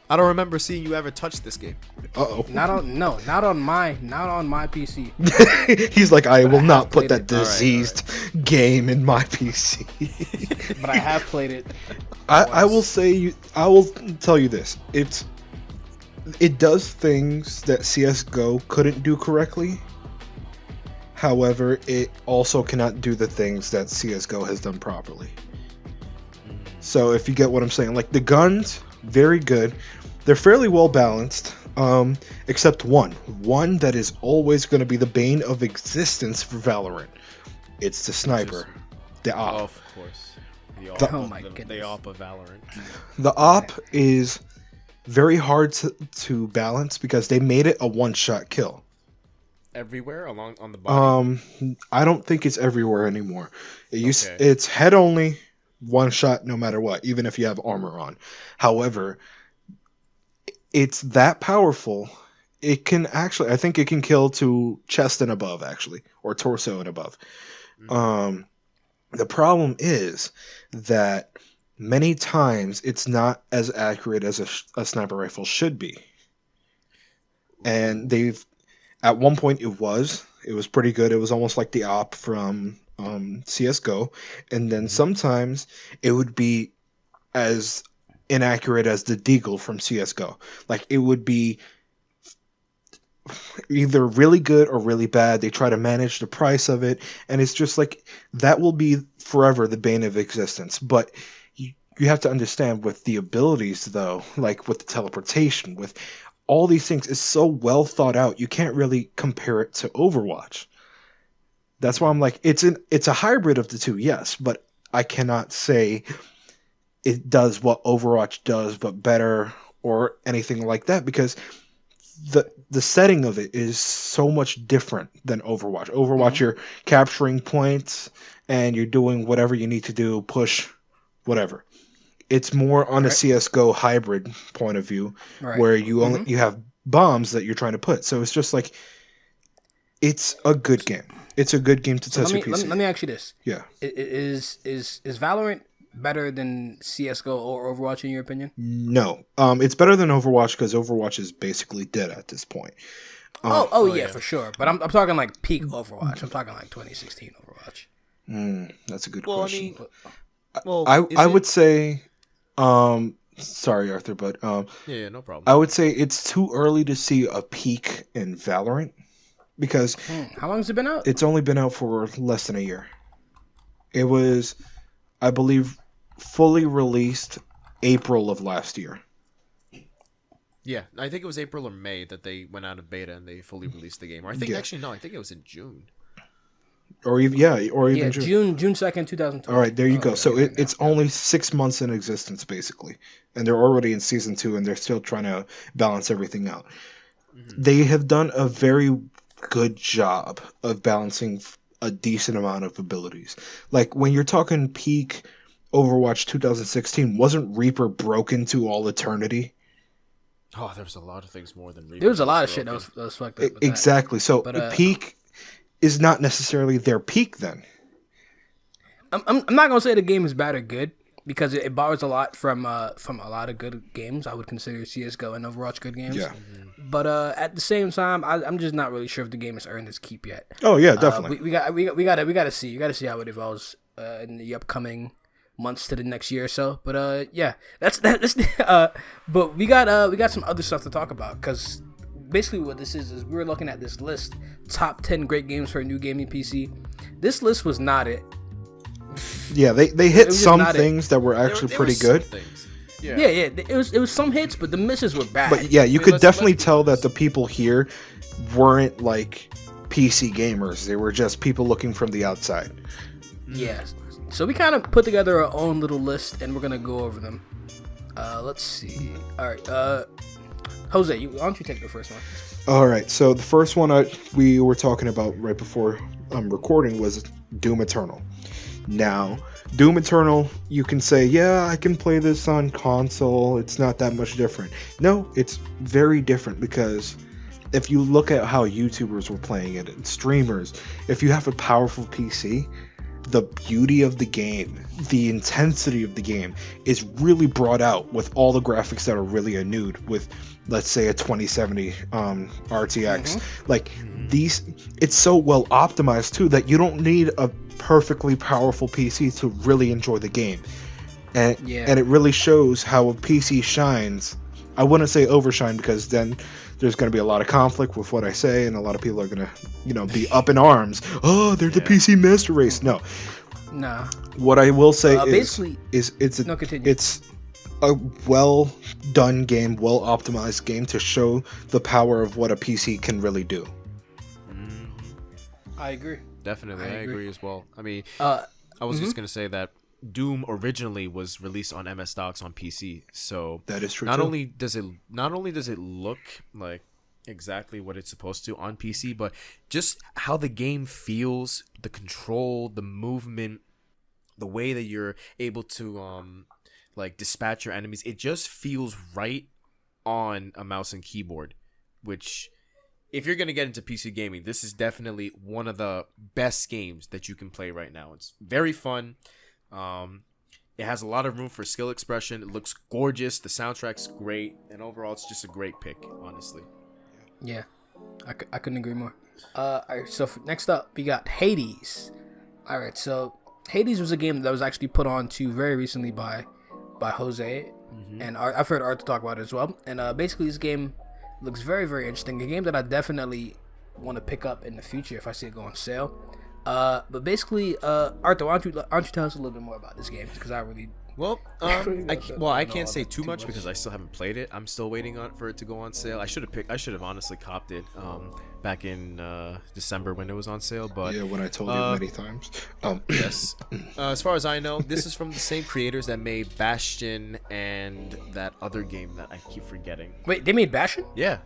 I don't remember seeing you ever touch this game. Uh-oh. Not on my PC. He's like, I will not put played that it. diseased game in my PC. But I have played it. I will tell you this. It does things that CS:GO couldn't do correctly. However, it also cannot do the things that CS:GO has done properly. So if you get what I'm saying, like the guns, very good. They're fairly well balanced, except one that is always going to be the bane of existence for Valorant. It's the sniper, the op. Oh, of course. The op of Valorant. The op is very hard to balance because they made it a one-shot kill. Everywhere on the body. I don't think it's everywhere anymore. It's head only, one shot no matter what, even if you have armor on. However, it's that powerful. It can actually, I think it can kill to chest and above, actually, or torso and above. The problem is that many times it's not as accurate as a sniper rifle should be. And at one point it was pretty good. It was almost like the op from CS:GO, and then sometimes it would be as inaccurate as the deagle from CS:GO. Like, it would be either really good or really bad. They try to manage the price of it, and it's just like that will be forever the bane of existence. But you have to understand, with the abilities though, like with the teleportation, with all these things, is so well thought out. You can't really compare it to Overwatch. That's why I'm like, it's a hybrid of the two, yes, but I cannot say it does what Overwatch does, but better or anything like that, because the setting of it is so much different than Overwatch. Overwatch, you're capturing points and you're doing whatever you need to do, push, whatever. It's more on a CS:GO hybrid point of view, where you you have bombs that you're trying to put. So it's just like, it's a good game. It's a good game to test your PC. Let me ask you this. Yeah. Is Valorant better than CS:GO or Overwatch in your opinion? No. It's better than Overwatch because Overwatch is basically dead at this point. Yeah, for sure. But I'm talking like peak Overwatch. I'm talking like 2016 Overwatch. That's a good question. I I would say, sorry, Arthur, but yeah, no problem. I would say it's too early to see a peak in Valorant because how long has it been out? It's only been out for less than a year. It was, I believe, fully released April of last year. Yeah, I think it was April or May that they went out of beta and they fully released the game. Or I think actually no, I think it was in June. Or even June 2nd, 2020. All right, there you go. So it's only 6 months in existence, basically, and they're already in season 2, and they're still trying to balance everything out. They have done a very good job of balancing a decent amount of abilities. Like, when you're talking peak Overwatch 2016, wasn't Reaper broken to all eternity? Oh, there was a lot of things more than Reaper. There was a lot of shit that was fucked up. Exactly. So peak is not necessarily their peak then. I'm not gonna say the game is bad or good. because it borrows a lot from a lot of good games. I would consider CS:GO and Overwatch good games. Yeah. But at the same time, I'm just not really sure if the game has earned its keep yet. Oh yeah, definitely. We gotta see. You gotta see how it evolves in the upcoming months to the next year or so. But yeah, that's but we got some other stuff to talk about, because basically what this is we were looking at this list, top 10 great games for a new gaming PC. This list was not it. Yeah, they hit some not things that were actually pretty good. Yeah. It was some hits, but the misses were bad. But yeah, you could definitely tell that the people here weren't like PC gamers. They were just people looking from the outside. Yeah. So we kind of put together our own little list, and we're gonna go over them. Let's see. All right. Jose, why don't you take the first one? All right. So the first one we were talking about right before recording was Doom Eternal. Now, Doom Eternal, you can say, yeah, I can play this on console. It's not that much different. No, it's very different, because if you look at how YouTubers were playing it and streamers, if you have a powerful PC, the beauty of the game, the intensity of the game is really brought out with all the graphics that are really anewed with, let's say, a 2070 RTX. Like these, it's so well optimized too that you don't need a perfectly powerful PC to really enjoy the game. And it really shows how a PC shines. I wouldn't say overshine, because then there's going to be a lot of conflict with what I say, and a lot of people are going to, be up in arms. Oh, they're the PC master race. No. Nah. What I will say is continue. It's a well done game, well optimized game to show the power of what a PC can really do. I agree. Definitely, I agree as well. I mean, I was just going to say that Doom originally was released on MS-DOS on PC, so that is true. Not only does it look like exactly what it's supposed to on PC, but just how the game feels, the control, the movement, the way that you're able to dispatch your enemies, it just feels right on a mouse and keyboard. Which, if you're gonna get into PC gaming, this is definitely one of the best games that you can play right now. It's very fun. It has a lot of room for skill expression. It looks gorgeous. The soundtrack's great, and overall, it's just a great pick, honestly. Yeah, I couldn't agree more. All right, so next up, we got Hades. All right, so Hades was a game that was actually put on to very recently by Jose, and I've heard Art to talk about it as well. And basically, this game looks very, very interesting. A game that I definitely want to pick up in the future if I see it go on sale. But basically, Arthur, why don't you tell us a little bit more about this game? Because I really... I can't say too much because I still haven't played it. I'm still waiting for it to go on sale. I should have honestly copped it back in December when it was on sale. But yeah, when I told you many times. Yes. As far as I know, this is from the same creators that made Bastion and that other game that I keep forgetting. Wait, they made Bastion? Yeah.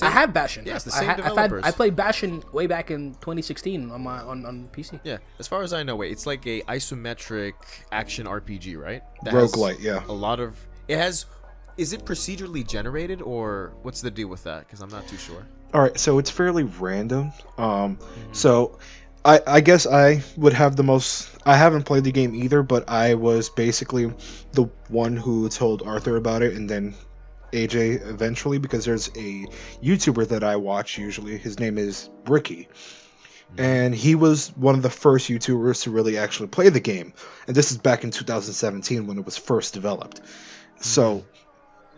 I have Bastion. Yeah, it's the same developers. I played Bastion way back in 2016 on PC. Yeah, as far as I know, it's like a isometric action RPG, right? Roguelite, yeah. A lot of it has. Is it procedurally generated, or what's the deal with that? Because I'm not too sure. All right, so it's fairly random. So I guess I would have the most. I haven't played the game either, but I was basically the one who told Arthur about it, and then AJ eventually, because there's a YouTuber that I watch usually. His name is Bricky, and he was one of the first YouTubers to really actually play the game. And this is back in 2017 when it was first developed. So,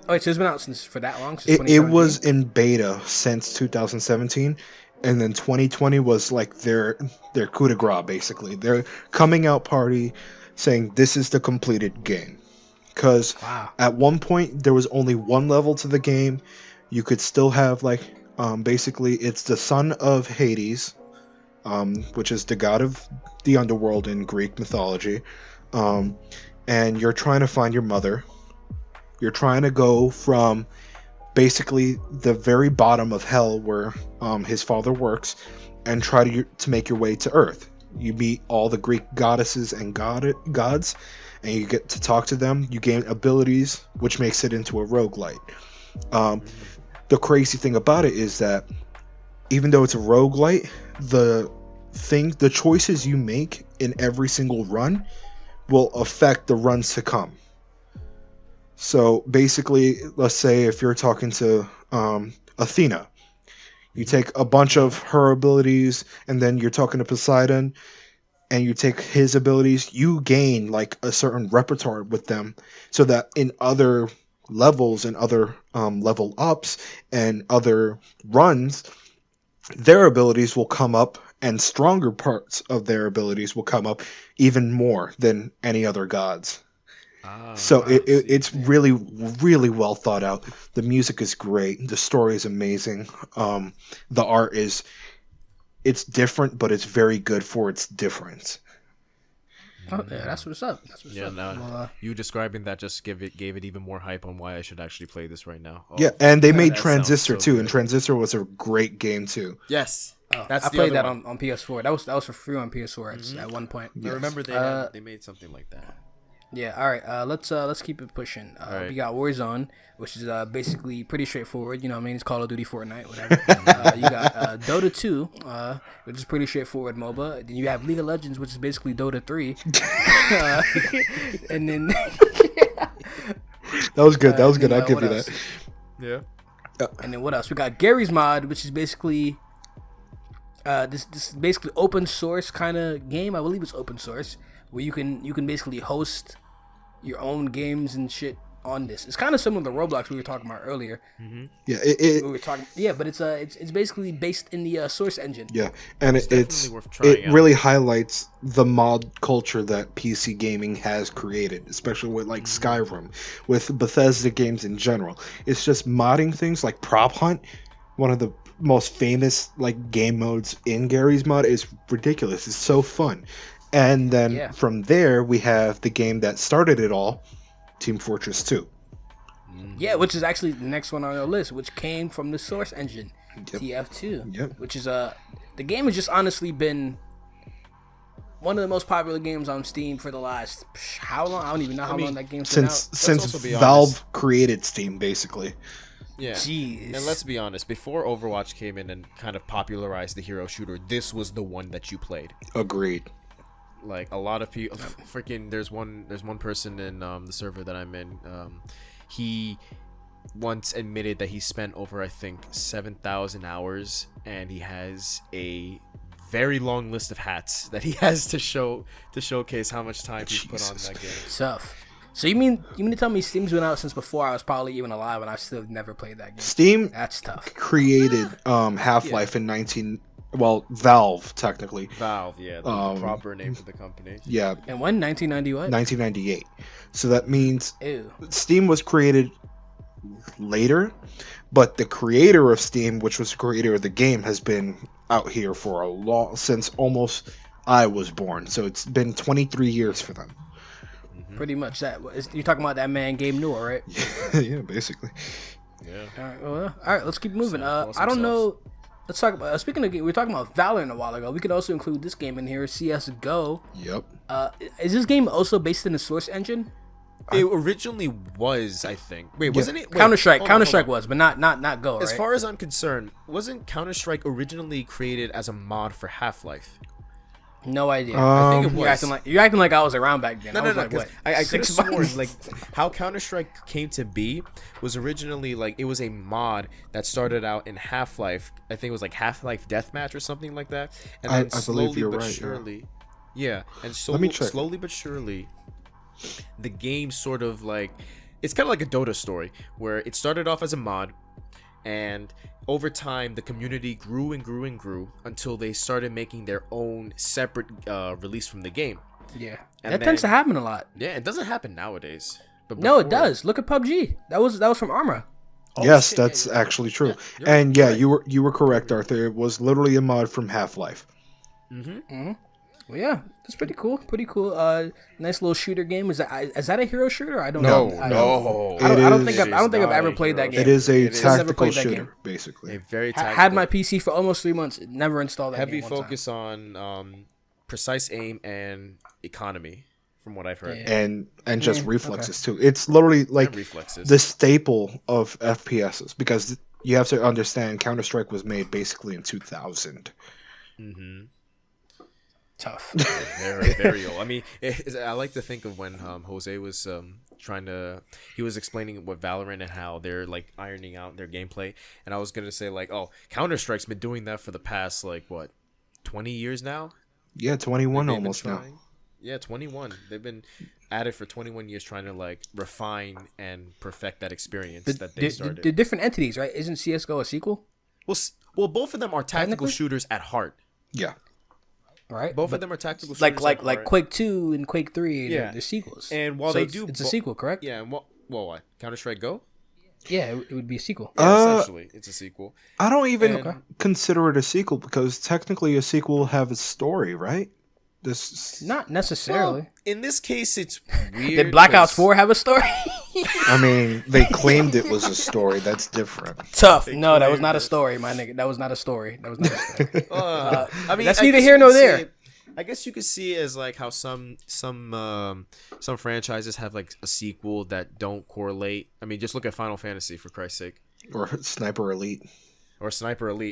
so it's been out for that long. It was in beta since 2017, and then 2020 was like their coup de grace, basically their coming out party, saying this is the completed game. Because at one point there was only one level to the game. You could still have basically it's the son of Hades, which is the god of the underworld in Greek mythology, and you're trying to find your mother. You're trying to go from basically the very bottom of hell where his father works, and try to make your way to Earth. You meet all the Greek goddesses and gods, and you get to talk to them. You gain abilities, which makes it into a roguelite. The crazy thing about it is that even though it's a roguelite, the choices you make in every single run will affect the runs to come. So basically, let's say if you're talking to Athena, you take a bunch of her abilities, and then you're talking to Poseidon, and you take his abilities, you gain like a certain repertoire with them, so that in other levels and other level ups and other runs, their abilities will come up, and stronger parts of their abilities will come up even more than any other gods. So it's really, really well thought out. The music is great. The story is amazing. The art it's different, but it's very good for its difference. Oh, yeah, that's what's up. That's what's up. No, you describing that just gave it even more hype on why I should actually play this right now. Oh, Yeah, and they made that Transistor sounds so too, good. and Transistor was a great game too. Yes, I played that on PS4. That was for free on PS4 at one point. I remember they made something like that. Yeah, all right. Let's keep it pushing. Right. We got Warzone, which is basically pretty straightforward. You know what I mean? It's Call of Duty, Fortnite, whatever. You got Dota 2, which is pretty straightforward MOBA. Then you have League of Legends, which is basically Dota 3. And then That was good. That was good. I'll give you else? that. Yeah. And then what else? We got Gary's Mod, which is basically this is basically open source kind of game. I believe it's open source, where you can basically host your own games and shit on this. It's kind of similar to Roblox we were talking about earlier. Yeah, We were talking, but it's basically based in the Source engine. yeah, and definitely worth trying it out. really highlights the mod culture that PC gaming has created, especially with like Skyrim, with Bethesda games in general. It's just modding things like Prop Hunt, one of the most famous like game modes in Gary's Mod, is ridiculous. It's so fun. And then from there we have the game that started it all, Team Fortress 2. Yeah, which is actually the next one on our list, which came from the Source engine, Yep. TF2. Yep. Which is the game has just honestly been one of the most popular games on Steam for the last how long? I don't even know how long that game's been out. Since also be Valve honest. created Steam, basically. Yeah. Jeez. And let's be honest, before Overwatch came in and kind of popularized the hero shooter, this was the one that you played. Agreed. Like a lot of people, freaking. There's one person in the server that I'm in. He once admitted that he spent over, I think, 7,000 hours, and he has a very long list of hats that he has to showcase how much time he's put on that game. Tough. So you mean to tell me Steam's been out since before I was probably even alive, and I still never played that game? Steam That's tough. created Half-Life in Valve technically. Valve, yeah, the proper name for the company. Yeah, And when 1990 what? 1998. So that means Ew. Steam was created later, but the creator of Steam, which was the creator of the game, has been out here for since almost I was born. So it's been 23 years for them. Pretty much that. You're talking about that man Gabe Newell, right? Yeah, basically. Yeah. All right. Let's keep moving. Awesome I don't sauce. know. Let's talk about. Speaking of, we were talking about Valorant a while ago. We could also include this game in here, CS:GO. Yep. Is this game also based in the Source engine? It originally was, I think. Wait, wasn't it? Wait, Counter Strike. hold on, Counter hold Strike on. was, but not Go. Right? As far as I'm concerned, wasn't Counter Strike originally created as a mod for Half-Life? No idea. I think it You're acting like I was around back then. No, I was no, like, no. what? I could have 6 sworn months? like how Counter Strike came to be was originally like it was a mod that started out in Half-Life. I think it was like Half-Life Deathmatch or something like that. And then I slowly believe you're but right, yeah. surely, yeah. And so Let me check. slowly but surely, the game sort of like it's kind of like a Dota story where it started off as a mod, and over time the community grew and grew and grew until they started making their own separate release from the game. Yeah, And that tends to then- happen a lot. Yeah, it doesn't happen nowadays. But No, it before- does. Look at PUBG. That was from Arma. Yes, shit, that's yeah, yeah. actually true. you're And right. you were correct, Arthur. It was literally a mod from Half-Life. Well, yeah, that's pretty cool. Pretty cool. Nice little shooter game. Is that a hero shooter? I don't know. No, I It don't is- think I've ever not played that a game. It is a It is. Never tactical played that shooter, game. basically. A very I tactical, had my PC for almost 3 months. Never installed that heavy game. one time. focus on precise aim and economy, from what I've heard. Yeah. And just Yeah, reflexes too. It's literally like And reflexes. the staple of FPSs, because you have to understand Counter-Strike was made basically in 2000. Tough. Very, very old. I mean, I like to think of when Jose was he was explaining what Valorant and how they're like ironing out their gameplay, and I was gonna say like, oh, Counter-Strike's been doing that for the past like what, 20 years now? Yeah, 21 almost now. Yeah, 21. They've been at it for 21 years trying to like refine and perfect that experience that they started. The different entities, right? Isn't CS:GO a sequel? Well, both of them are tactical shooters at heart. Yeah. Right. Both of them are tactical shooters. Like Quake 2 and Quake 3. Yeah, they're sequels. And while they do, it's a sequel, correct? Yeah. And what? Counter-Strike Go? Yeah, it would be a sequel. Yeah, essentially, it's a sequel. I don't even consider it a sequel because technically a sequel will have a story, right? Not necessarily. Well, in this case, it's weird. Did Black Ops 4 have a story? I mean, they claimed it was a story. That's different. Tough. No, that was not a story, my nigga. That was not a story. I mean, that's neither guess here nor there. I guess you could see it as like how some franchises have like a sequel that don't correlate. I mean, just look at Final Fantasy for Christ's sake, or Sniper Elite.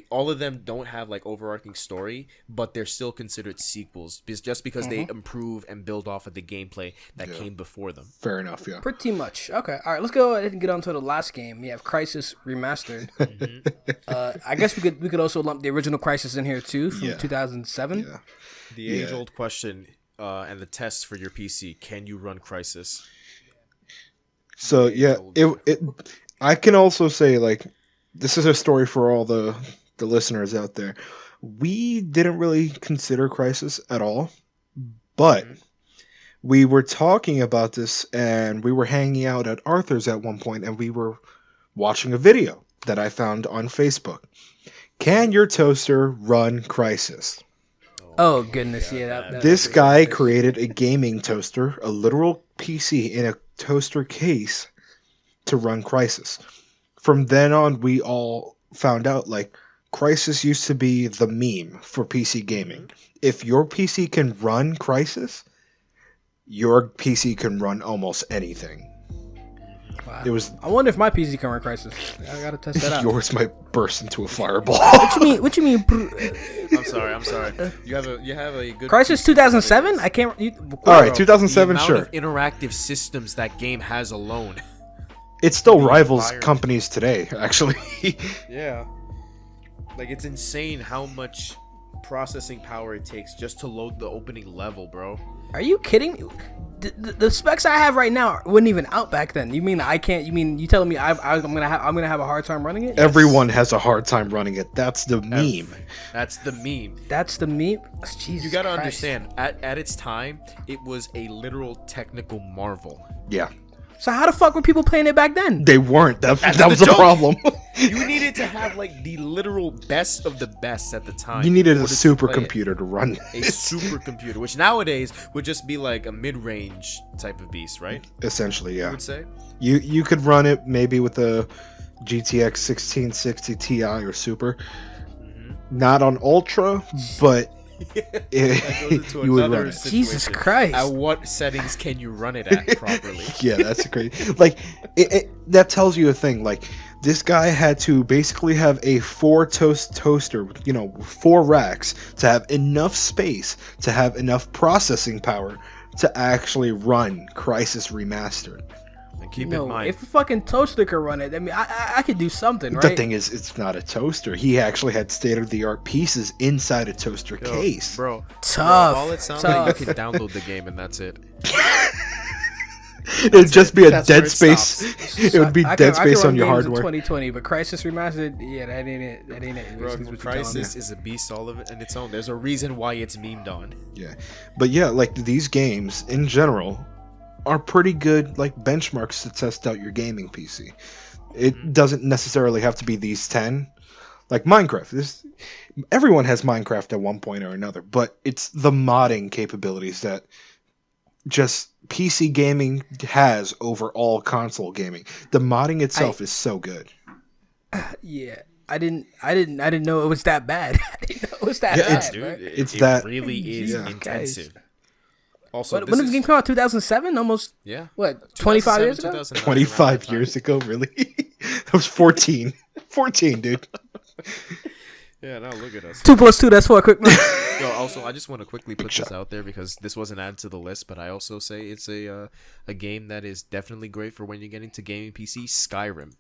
All of them don't have like overarching story, but they're still considered sequels just because they improve and build off of the gameplay that came before them. Fair enough, yeah. Pretty much. Okay, all right. Let's go ahead and get on to the last game. We have Crysis Remastered. I guess we could also lump the original Crysis in here too, from 2007. Yeah. The age-old question and the test for your PC: can you run Crysis? So I can also say like. This is a story for all the listeners out there. We didn't really consider Crysis at all, but we were talking about this and we were hanging out at Arthur's at one point and we were watching a video that I found on Facebook. Can your toaster run Crysis? Oh, goodness. Yeah. This guy created a gaming toaster, a literal PC in a toaster case to run Crysis. From then on, we all found out, like, Crysis used to be the meme for PC gaming. If your PC can run Crysis, your PC can run almost anything. Wow. It was. I wonder if my PC can run Crysis. I gotta test that out. Yours might burst into a fireball. What you mean? I'm sorry. You have a good Crysis 2007. I can't. All right, 2007. The sure. amount of interactive systems that game has alone. It still rivals companies today, actually. Yeah. Like, it's insane how much processing power it takes just to load the opening level, bro. Are you kidding me? The specs I have right now weren't even out back then. You mean I can't? You mean you telling me I'm gonna have a hard time running it? Everyone has a hard time running it. That's the meme. That's the meme. That's the meme. Jesus, you gotta Christ. understand. At its time, it was a literal technical marvel. Yeah. So how the fuck were people playing it back then? They weren't. That was the problem. You needed to have like the literal best of the best at the time. You needed a supercomputer to run a supercomputer, which nowadays would just be like a mid-range type of beast, right? Essentially, yeah. I would say you could run it maybe with a GTX 1660 Ti or Super, not on Ultra, but you would run it. Jesus Christ! At what settings can you run it at properly? Yeah, that's crazy. Like that tells you a thing. Like this guy had to basically have a 4-toaster, 4 racks to have enough space to have enough processing power to actually run Crysis Remastered. And keep in mind, if a fucking toaster could run it, I mean, I could do something, right? The thing is, it's not a toaster. He actually had state-of-the-art pieces inside a toaster case. Bro. Tough. All it sounds like you can download the game and that's it. It'd just be a dead space. It would be dead space on your hardware. 2020, but Crysis Remastered, yeah, that ain't it. Bro, Crysis is a beast all of it in its own. There's a reason why it's memed on. Yeah, but yeah, like these games in general are pretty good, like benchmarks to test out your gaming PC. It doesn't necessarily have to be these 10. Like Minecraft, everyone has Minecraft at one point or another, but it's the modding capabilities that just PC gaming has over all console gaming. The modding itself is so good. Yeah, I didn't know it was that bad. I didn't know it was that bad. Dude, right? it really is intensive. Also, when did the game come out? 2007? Almost. Yeah. What? 25 years ago? 25 years ago, really? I was 14. 14, dude. Yeah, now look at us. 2 + 2, that's 4. Quick math. Yo, also, I just want to quickly put this out there because this wasn't added to the list, but I also say it's a game that is definitely great for when you get into gaming PC. Skyrim.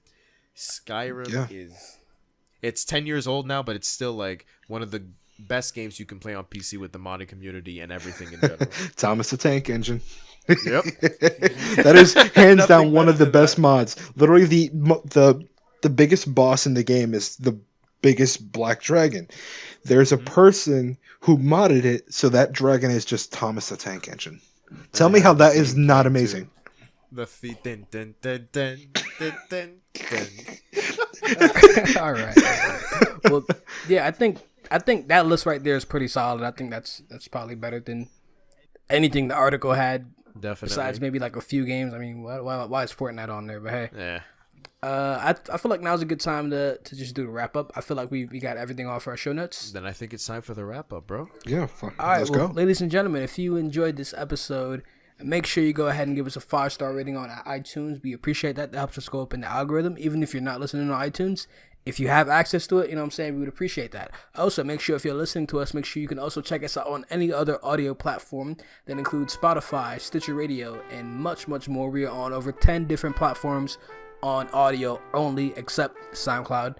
It's 10 years old now, but it's still like one of the best games you can play on PC with the modding community and everything in general. Thomas the Tank Engine. Yep. That is hands down one of the best mods. Literally, the biggest boss in the game is the biggest black dragon. There's a person who modded it so that dragon is just Thomas the Tank Engine. Tell me how that is not amazing. The feet, dun, dun, dun, dun, dun, dun. All right. Well, yeah, I think that list right there is pretty solid. I think that's probably better than anything the article had. Definitely. Besides maybe like a few games. I mean, why is Fortnite on there? But hey, yeah. I feel like now's a good time to just do the wrap up. I feel like we got everything off our show notes. Then I think it's time for the wrap up, bro. Yeah. All right, let's go. Ladies and gentlemen, if you enjoyed this episode, make sure you go ahead and give us a 5-star rating on iTunes. We appreciate that. That helps us go up in the algorithm, even if you're not listening on iTunes. If you have access to it, you know what I'm saying, we would appreciate that. Also, make sure if you're listening to us, make sure you can also check us out on any other audio platform that includes Spotify, Stitcher Radio, and much, much more. We are on over 10 different platforms on audio only, except SoundCloud.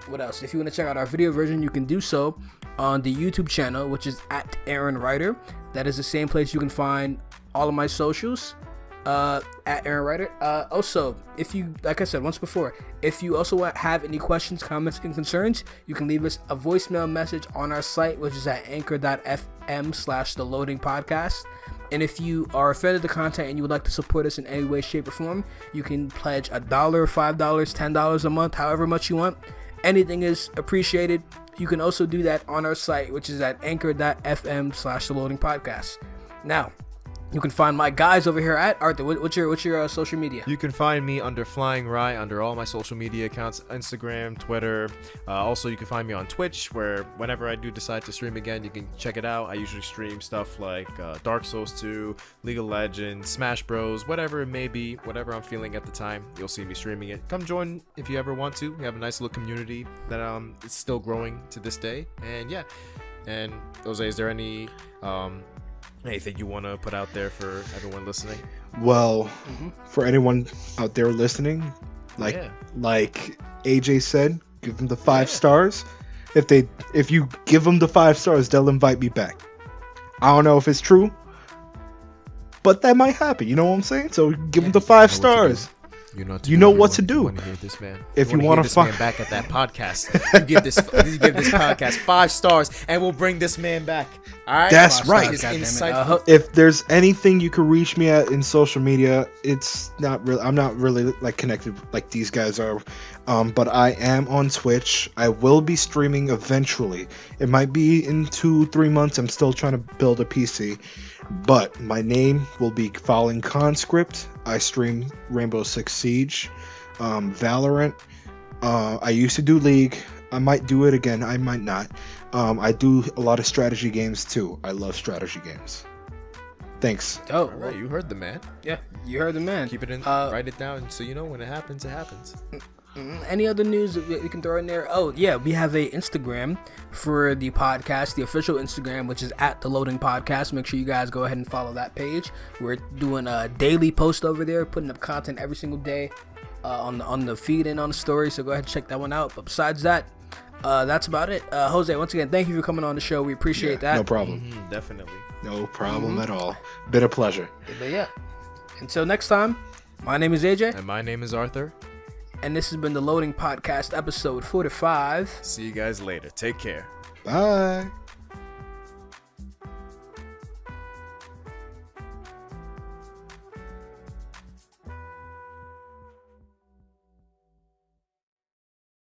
What else? If you want to check out our video version, you can do so on the YouTube channel, which is at Aaron Ryder. That is the same place you can find all of my socials. At Aaron Ryder. Also, if you, like I said once before, if you also have any questions, comments, and concerns, you can leave us a voicemail message on our site, which is at anchor.fm/theloadingpodcast. And if you are a fan of the content and you would like to support us in any way, shape, or form, you can pledge $1, $5, $10 a month, however much you want. Anything is appreciated. You can also do that on our site, which is at anchor.fm/theloadingpodcast. Now, you can find my guys over here at Arthur. What's your social media? You can find me under Flying Rye under all my social media accounts, Instagram, Twitter. Also, you can find me on Twitch, where whenever I do decide to stream again, you can check it out. I usually stream stuff like Dark Souls 2, League of Legends, Smash Bros, whatever it may be, whatever I'm feeling at the time. You'll see me streaming it. Come join if you ever want to. We have a nice little community that is still growing to this day. And yeah. And Jose, is there any anything you want to put out there for everyone listening? Well, for anyone out there listening, like AJ said, give them the 5 stars. If you give them the 5 stars, they'll invite me back. I don't know if it's true, but that might happen. You know what I'm saying? So give them the 5 stars. You know what to do. Hear this man. If you want to find man back at that podcast, you give this podcast 5 stars, and we'll bring this man back. All right, that's right. If there's anything you can reach me at in social media, it's not really. I'm not really like connected like these guys are, but I am on Twitch. I will be streaming eventually. It might be in 2-3 months. I'm still trying to build a PC. But my name will be Fallen Conscript. I stream Rainbow Six Siege, Valorant. I used to do League. I might do it again. I might not. I do a lot of strategy games too. I love strategy games. Thanks. Oh, all right, you heard the man. Yeah, you heard the man. Keep it in. Write it down so you know when it happens. It happens. Any other news that we can throw in there? Oh, yeah, we have a Instagram for the podcast, the official Instagram, which is at The Loading Podcast. Make sure you guys go ahead and follow that page. We're doing a daily post over there, putting up content every single day on the feed and on the story, so go ahead and check that one out. But besides that, that's about it. Jose, once again, thank you for coming on the show. We appreciate that. No problem. Definitely. No problem at all. Been a pleasure. But yeah, until next time, my name is AJ. And my name is Arthur. And this has been The Loading Podcast, episode 45. See you guys later. Take care. Bye.